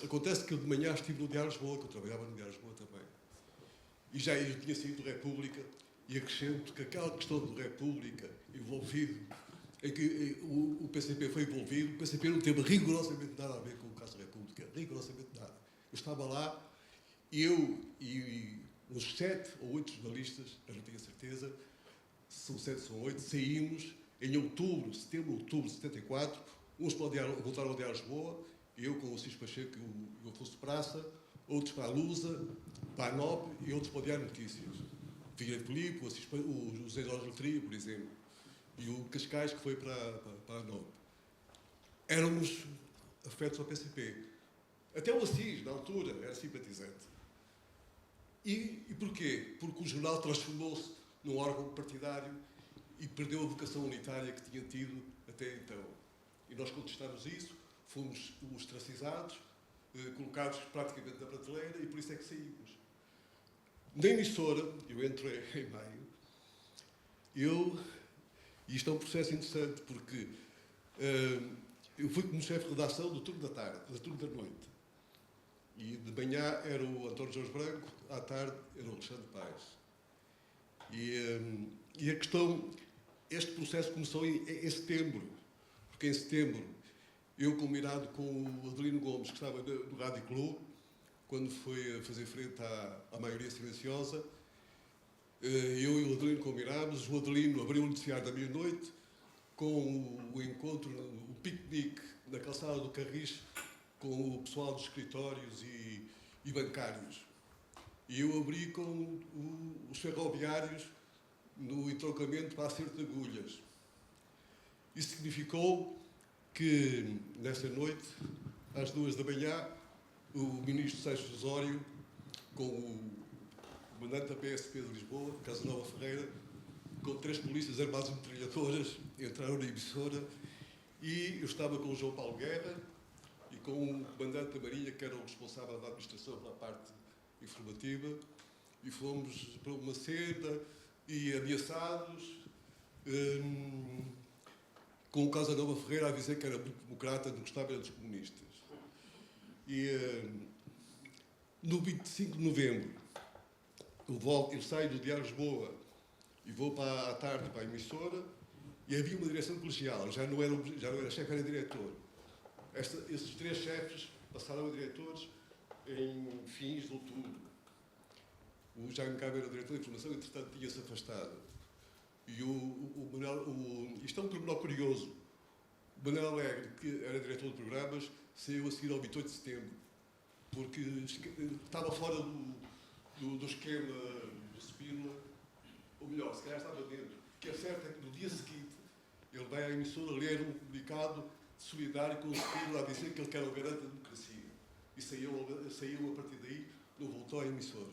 Acontece que de manhã estive no Diário de Lisboa, que eu trabalhava no Diário de Lisboa também, e já eu tinha saído do República, e acrescento que aquela questão do República envolvido, em que o PCP foi envolvido, o PCP não teve rigorosamente nada a ver com o caso da República, rigorosamente nada. Eu estava lá, eu e uns 7 ou 8 jornalistas, eu não tenho a certeza, se são 7 ou são 8, saímos em setembro, outubro de 74, uns voltaram ao Diário de Lisboa, eu com o Cis Pacheco e o Afonso Praça, outros para a Lusa, para a NOP e outros para o Diário de Notícias. Figueiredo Filipe, o José Jorge Letria, por exemplo, e o Cascais, que foi para a NOP. Éramos afetos ao PCP. Até o Assis, na altura, era simpatizante. E porquê? Porque o jornal transformou-se num órgão partidário e perdeu a vocação unitária que tinha tido até então. E nós contestámos isso, fomos ostracizados, colocados praticamente na prateleira, e por isso é que saímos. Na emissora, eu entrei em maio, e isto é um processo interessante, porque eu fui como chefe de redação do turno da tarde, do turno da noite. E de manhã era o António Jorge Branco, à tarde era o Alexandre Paes. E a questão, este processo começou em setembro, porque em setembro eu, combinado com o Adelino Gomes, que estava no Rádio Clube, quando foi a fazer frente à maioria silenciosa, eu e o Adelino combinámos, o Adelino abriu o noticiário da meia-noite, com o encontro, o piquenique na calçada do Carris, com o pessoal dos escritórios e bancários. E eu abri com os ferroviários no entroncamento para acerto de agulhas. Isso significou que, nessa noite, às 2 da manhã, o ministro Seixas Osório, com o comandante da PSP de Lisboa, Casanova Ferreira, com 3 polícias armados de metralhadoras, entraram na emissora, e eu estava com o João Paulo Guerra e com o comandante da Marinha, que era o responsável da administração pela parte informativa, e fomos para uma cena e ameaçados, com o Casanova Ferreira a dizer que era muito democrata, não gostava dos comunistas. E no 25 de novembro, eu saio do Diário de Lisboa e vou à tarde para a emissora, e havia uma direção colegial, já não era chefe, era diretor. Esses 3 chefes passaram a diretores em fins de outubro. O Jaime Cabo era diretor de informação, entretanto tinha-se afastado. E o Manuel, isto é um pormenor curioso. O Manuel Alegre, que era diretor de programas, saiu a seguir ao 28 de setembro, porque estava fora do esquema do Spínola, ou melhor, se calhar estava dentro. O que é certo é que no dia seguinte ele vai à emissora ler um comunicado solidário com o Spínola a dizer que ele quer o garante da democracia. E saiu a partir daí, não voltou à emissora.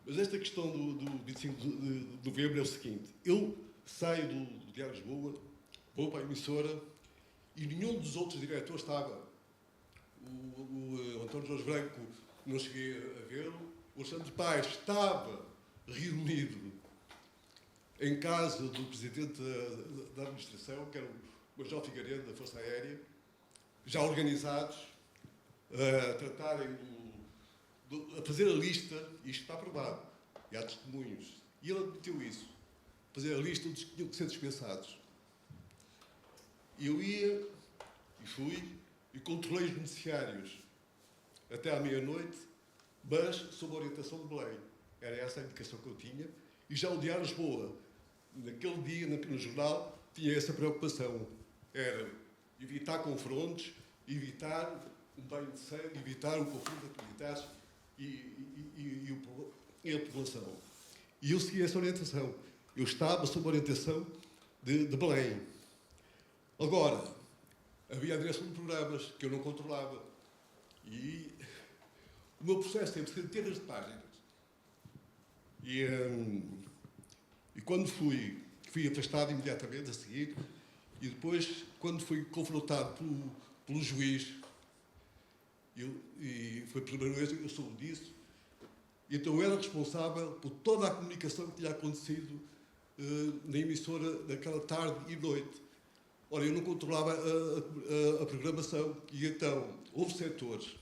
Mas esta questão do 25 de novembro é o seguinte: eu saio do Diário de Lisboa, vou para a emissora e nenhum dos outros diretores estava. O António Jorge Branco não cheguei a vê-lo, o Alexandre Paes estava reunido em casa do presidente da administração, que era o Major Figueiredo, da Força Aérea, já organizados a tratarem a fazer a lista, isto está aprovado, e há testemunhos, e ele admitiu isso, fazer a lista dos que tinham que ser dispensados. E eu ia, e fui, e controlei os noticiários até à meia-noite, mas sob a orientação de Belém. Era essa a indicação que eu tinha, e já o Diário de Lisboa, naquele dia, no jornal, tinha essa preocupação. Era evitar confrontos, evitar um banho de sangue, evitar um conflito entre militares e a população. E eu segui essa orientação. Eu estava sob a orientação de Belém. Agora, havia a direção de programas que eu não controlava. E o meu processo teve centenas de páginas. E quando fui afastado imediatamente a seguir, e depois, quando fui confrontado pelo juiz, e foi a primeira vez que eu soube disso, então eu era responsável por toda a comunicação que tinha acontecido na emissora naquela tarde e noite. Ora, eu não controlava a programação, e então houve setores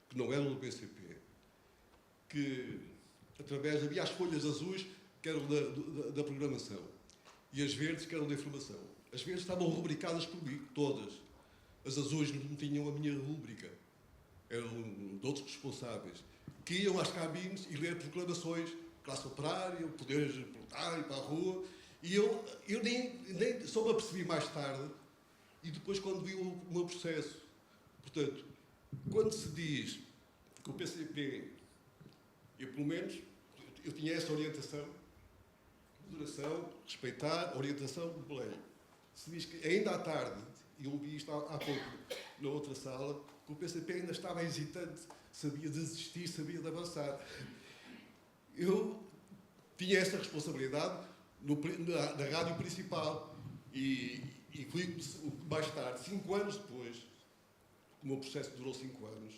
que não eram do BCP, que havia as folhas azuis que eram da programação e as verdes que eram da informação. As verdes estavam rubricadas por mim, todas. As azuis não tinham a minha rúbrica, eram de outros responsáveis, que iam às cabines e ler proclamações, classe operária, poder proletário, ir para a rua, e eu nem só me apercebi mais tarde, e depois quando vi o meu processo. Portanto, quando se diz que o PCP, eu pelo menos, eu tinha essa orientação, moderação, respeitar, orientação de Belém. Se diz que ainda à tarde, e eu ouvi isto há pouco na outra sala, que o PCP ainda estava hesitante, sabia de desistir, sabia de avançar. Eu tinha essa responsabilidade na rádio principal e fui mais tarde, 5 anos depois, o meu processo durou 5 anos,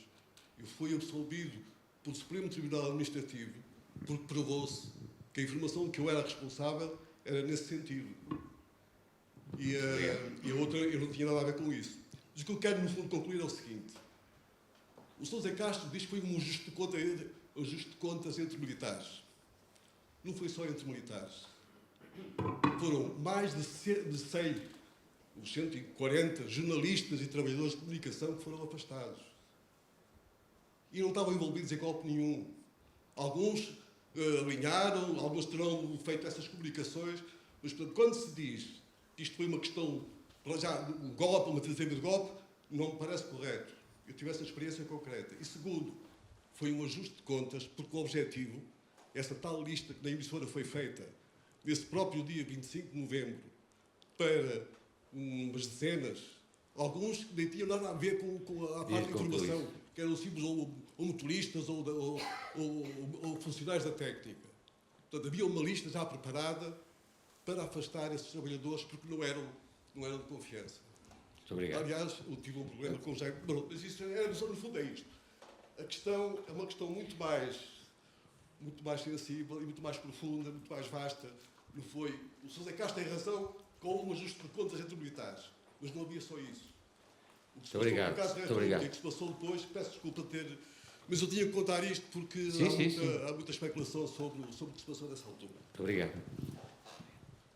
eu fui absolvido pelo Supremo Tribunal Administrativo porque provou-se que a informação de que eu era responsável era nesse sentido. E a outra, eu não tinha nada a ver com isso. Mas o que eu quero, no fundo, concluir é o seguinte. O Sousa Castro diz que foi um ajuste de contas entre militares. Não foi só entre militares. Foram mais de 100, os 140 jornalistas e trabalhadores de comunicação que foram afastados. E não estavam envolvidos em golpe nenhum. Alguns alinharam, alguns terão feito essas comunicações, mas, portanto, quando se diz que isto foi uma questão, para já, um golpe, uma tentativa de golpe, não me parece correto. Eu tive essa experiência concreta. E segundo, foi um ajuste de contas, porque o objetivo, essa tal lista que na emissora foi feita, nesse próprio dia 25 de novembro, para umas dezenas, alguns que nem tinham nada a ver com a parte de informação, que eram simples ou motoristas ou funcionários da técnica. Portanto, havia uma lista já preparada para afastar esses trabalhadores porque não eram de confiança. Muito obrigado. Aliás, eu tive um problema com o José. Mas isso no fundo é isto. A questão é uma questão muito mais sensível e muito mais profunda, muito mais vasta. Não foi. O Sousa Castro tem razão com um ajuste de contas entre militares, mas não havia só isso. Muito obrigado. Muito obrigado. O que se passou depois, peço desculpa ter. Mas eu tinha que contar isto porque há muita especulação sobre o que se passou nessa altura. Muito obrigado.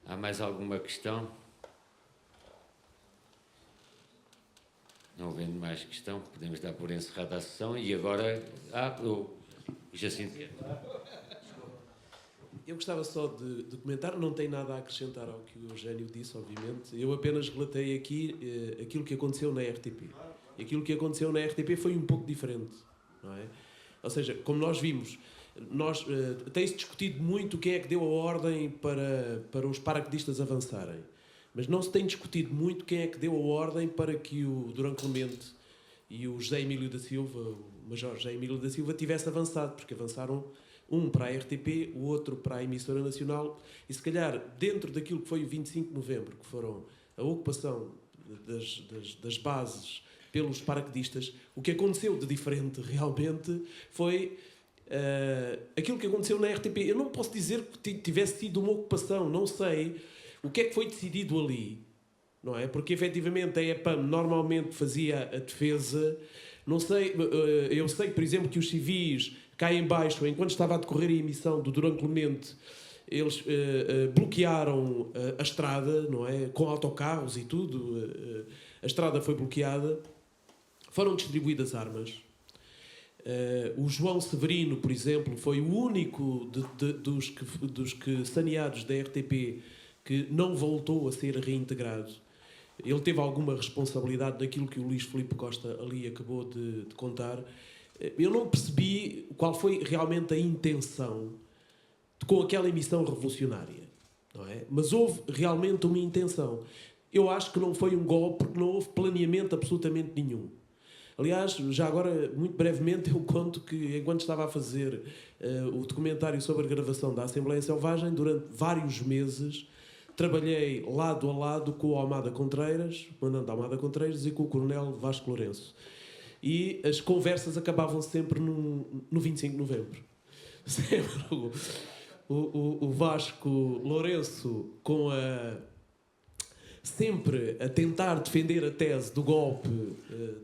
Há mais alguma questão? Não havendo mais questão, podemos dar por encerrada a sessão e agora... o Jacinto. Eu gostava só de comentar, não tenho nada a acrescentar ao que o Eugénio disse, obviamente. Eu apenas relatei aqui aquilo que aconteceu na RTP. Aquilo que aconteceu na RTP foi um pouco diferente, não é? Ou seja, como nós vimos, tem-se discutido muito quem é que deu a ordem para os paraquedistas avançarem. Mas não se tem discutido muito quem é que deu a ordem para que o Durão Clemente e o José Emílio da Silva, o Major José Emílio da Silva, tivesse avançado, porque avançaram um para a RTP, o outro para a emissora nacional, e se calhar dentro daquilo que foi o 25 de novembro, que foram a ocupação das bases pelos paraquedistas, o que aconteceu de diferente realmente foi aquilo que aconteceu na RTP. Eu não posso dizer que tivesse sido uma ocupação, não sei o que é que foi decidido ali, não é? Porque efetivamente a EPAM normalmente fazia a defesa, não sei, eu sei, por exemplo, que os civis cá em baixo, enquanto estava a decorrer a emissão do Durão Clemente, eles bloquearam a estrada, não é? Com autocarros e tudo, a estrada foi bloqueada, foram distribuídas armas. O João Severino, por exemplo, foi o único dos que saneados da RTP que não voltou a ser reintegrado. Ele teve alguma responsabilidade naquilo que o Luís Filipe Costa ali acabou de contar. Eu não percebi qual foi realmente a intenção com aquela emissão revolucionária, não é? Mas houve realmente uma intenção. Eu acho que não foi um golpe, porque não houve planeamento absolutamente nenhum. Aliás, já agora, muito brevemente, eu conto que, enquanto estava a fazer o documentário sobre a gravação da Assembleia Selvagem, durante vários meses, trabalhei lado a lado com o Almada Contreiras, o comandante Almada Contreiras, e com o coronel Vasco Lourenço. E as conversas acabavam sempre no 25 de novembro. Sempre o Vasco Lourenço sempre a tentar defender a tese do golpe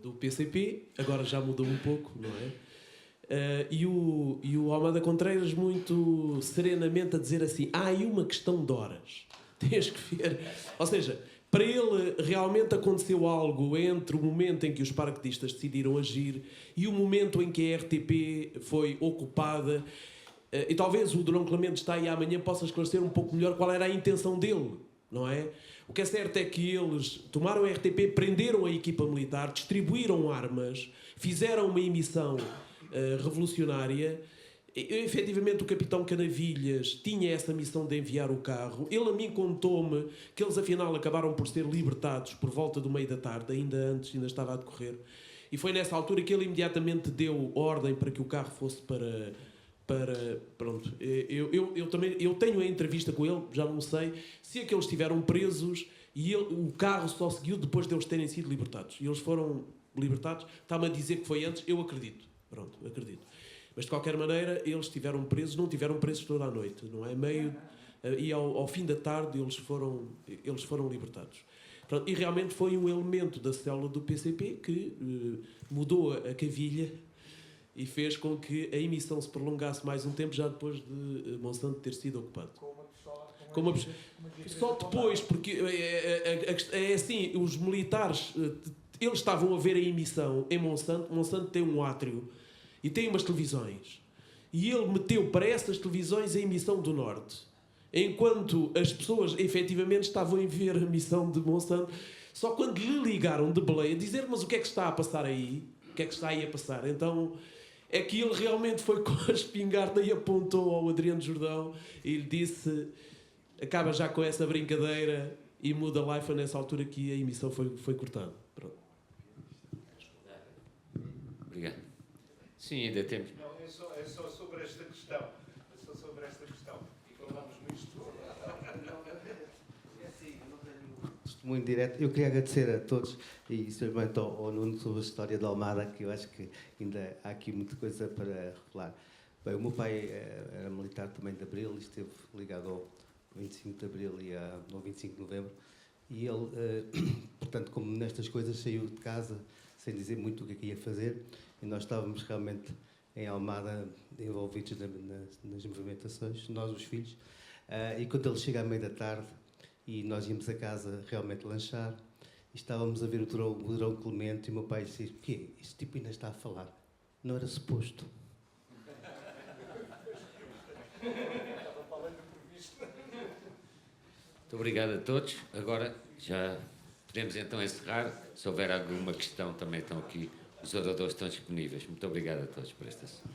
do PCP, agora já mudou um pouco, não é? E o Almada Contreiras muito serenamente a dizer assim, há aí uma questão de horas, tens que ver. Ou seja, para ele realmente aconteceu algo entre o momento em que os paraquedistas decidiram agir e o momento em que a RTP foi ocupada. E talvez o Durão Clemente está aí amanhã possa esclarecer um pouco melhor qual era a intenção dele, não é? O que é certo é que eles tomaram a RTP, prenderam a equipa militar, distribuíram armas, fizeram uma emissão revolucionária. Efetivamente, o capitão Canavilhas tinha essa missão de enviar o carro. Ele a mim contou-me que eles, afinal, acabaram por ser libertados por volta do meio da tarde, ainda estava a decorrer. E foi nessa altura que ele imediatamente deu ordem para que o carro fosse para pronto, eu tenho a entrevista com ele, já não sei se é que eles estiveram presos e o carro só seguiu depois deles terem sido libertados. E eles foram libertados, está-me a dizer que foi antes, eu acredito. Pronto, acredito. Mas de qualquer maneira, eles estiveram presos, não tiveram presos toda a noite, não é? E ao fim da tarde eles foram libertados. Pronto, e realmente foi um elemento da célula do PCP que mudou a cavilha e fez com que a emissão se prolongasse mais um tempo, já depois de Monsanto ter sido ocupado. Só depois, porque é assim, os militares, eles estavam a ver a emissão em Monsanto. Monsanto tem um átrio e tem umas televisões. E ele meteu para essas televisões a emissão do Norte. Enquanto as pessoas efetivamente estavam a ver a emissão de Monsanto, só quando lhe ligaram de Belém a dizer: mas o que é que está a passar aí? O que é que está aí a passar? Então é que ele realmente foi com a espingarda e apontou ao Adriano Jordão e lhe disse: acaba já com essa brincadeira e muda lá. E foi nessa altura que a emissão foi cortada. Pronto. Obrigado. Sim, ainda temos. Não, é só sobre esta questão. É só sobre esta questão. E falamos nisto. É assim, não tenho testemunho direto. Eu queria agradecer a todos e especialmente ao Nuno sobre a história de Almada, que eu acho que ainda há aqui muita coisa para revelar. Bem, o meu pai era militar também de Abril e esteve ligado ao 25 de Abril e ao 25 de Novembro. E ele, portanto, como nestas coisas, saiu de casa sem dizer muito o que é que ia fazer. E nós estávamos realmente em Almada envolvidos nas movimentações, nós os filhos. E quando ele chega à meia da tarde e nós íamos a casa realmente lanchar, e estávamos a ver o Durão Clemente e o meu pai disse: o quê? Este tipo ainda está a falar. Não era suposto. Muito obrigado a todos. Agora já podemos então encerrar. Se houver alguma questão, também estão aqui, os oradores estão disponíveis. Muito obrigado a todos por esta sessão.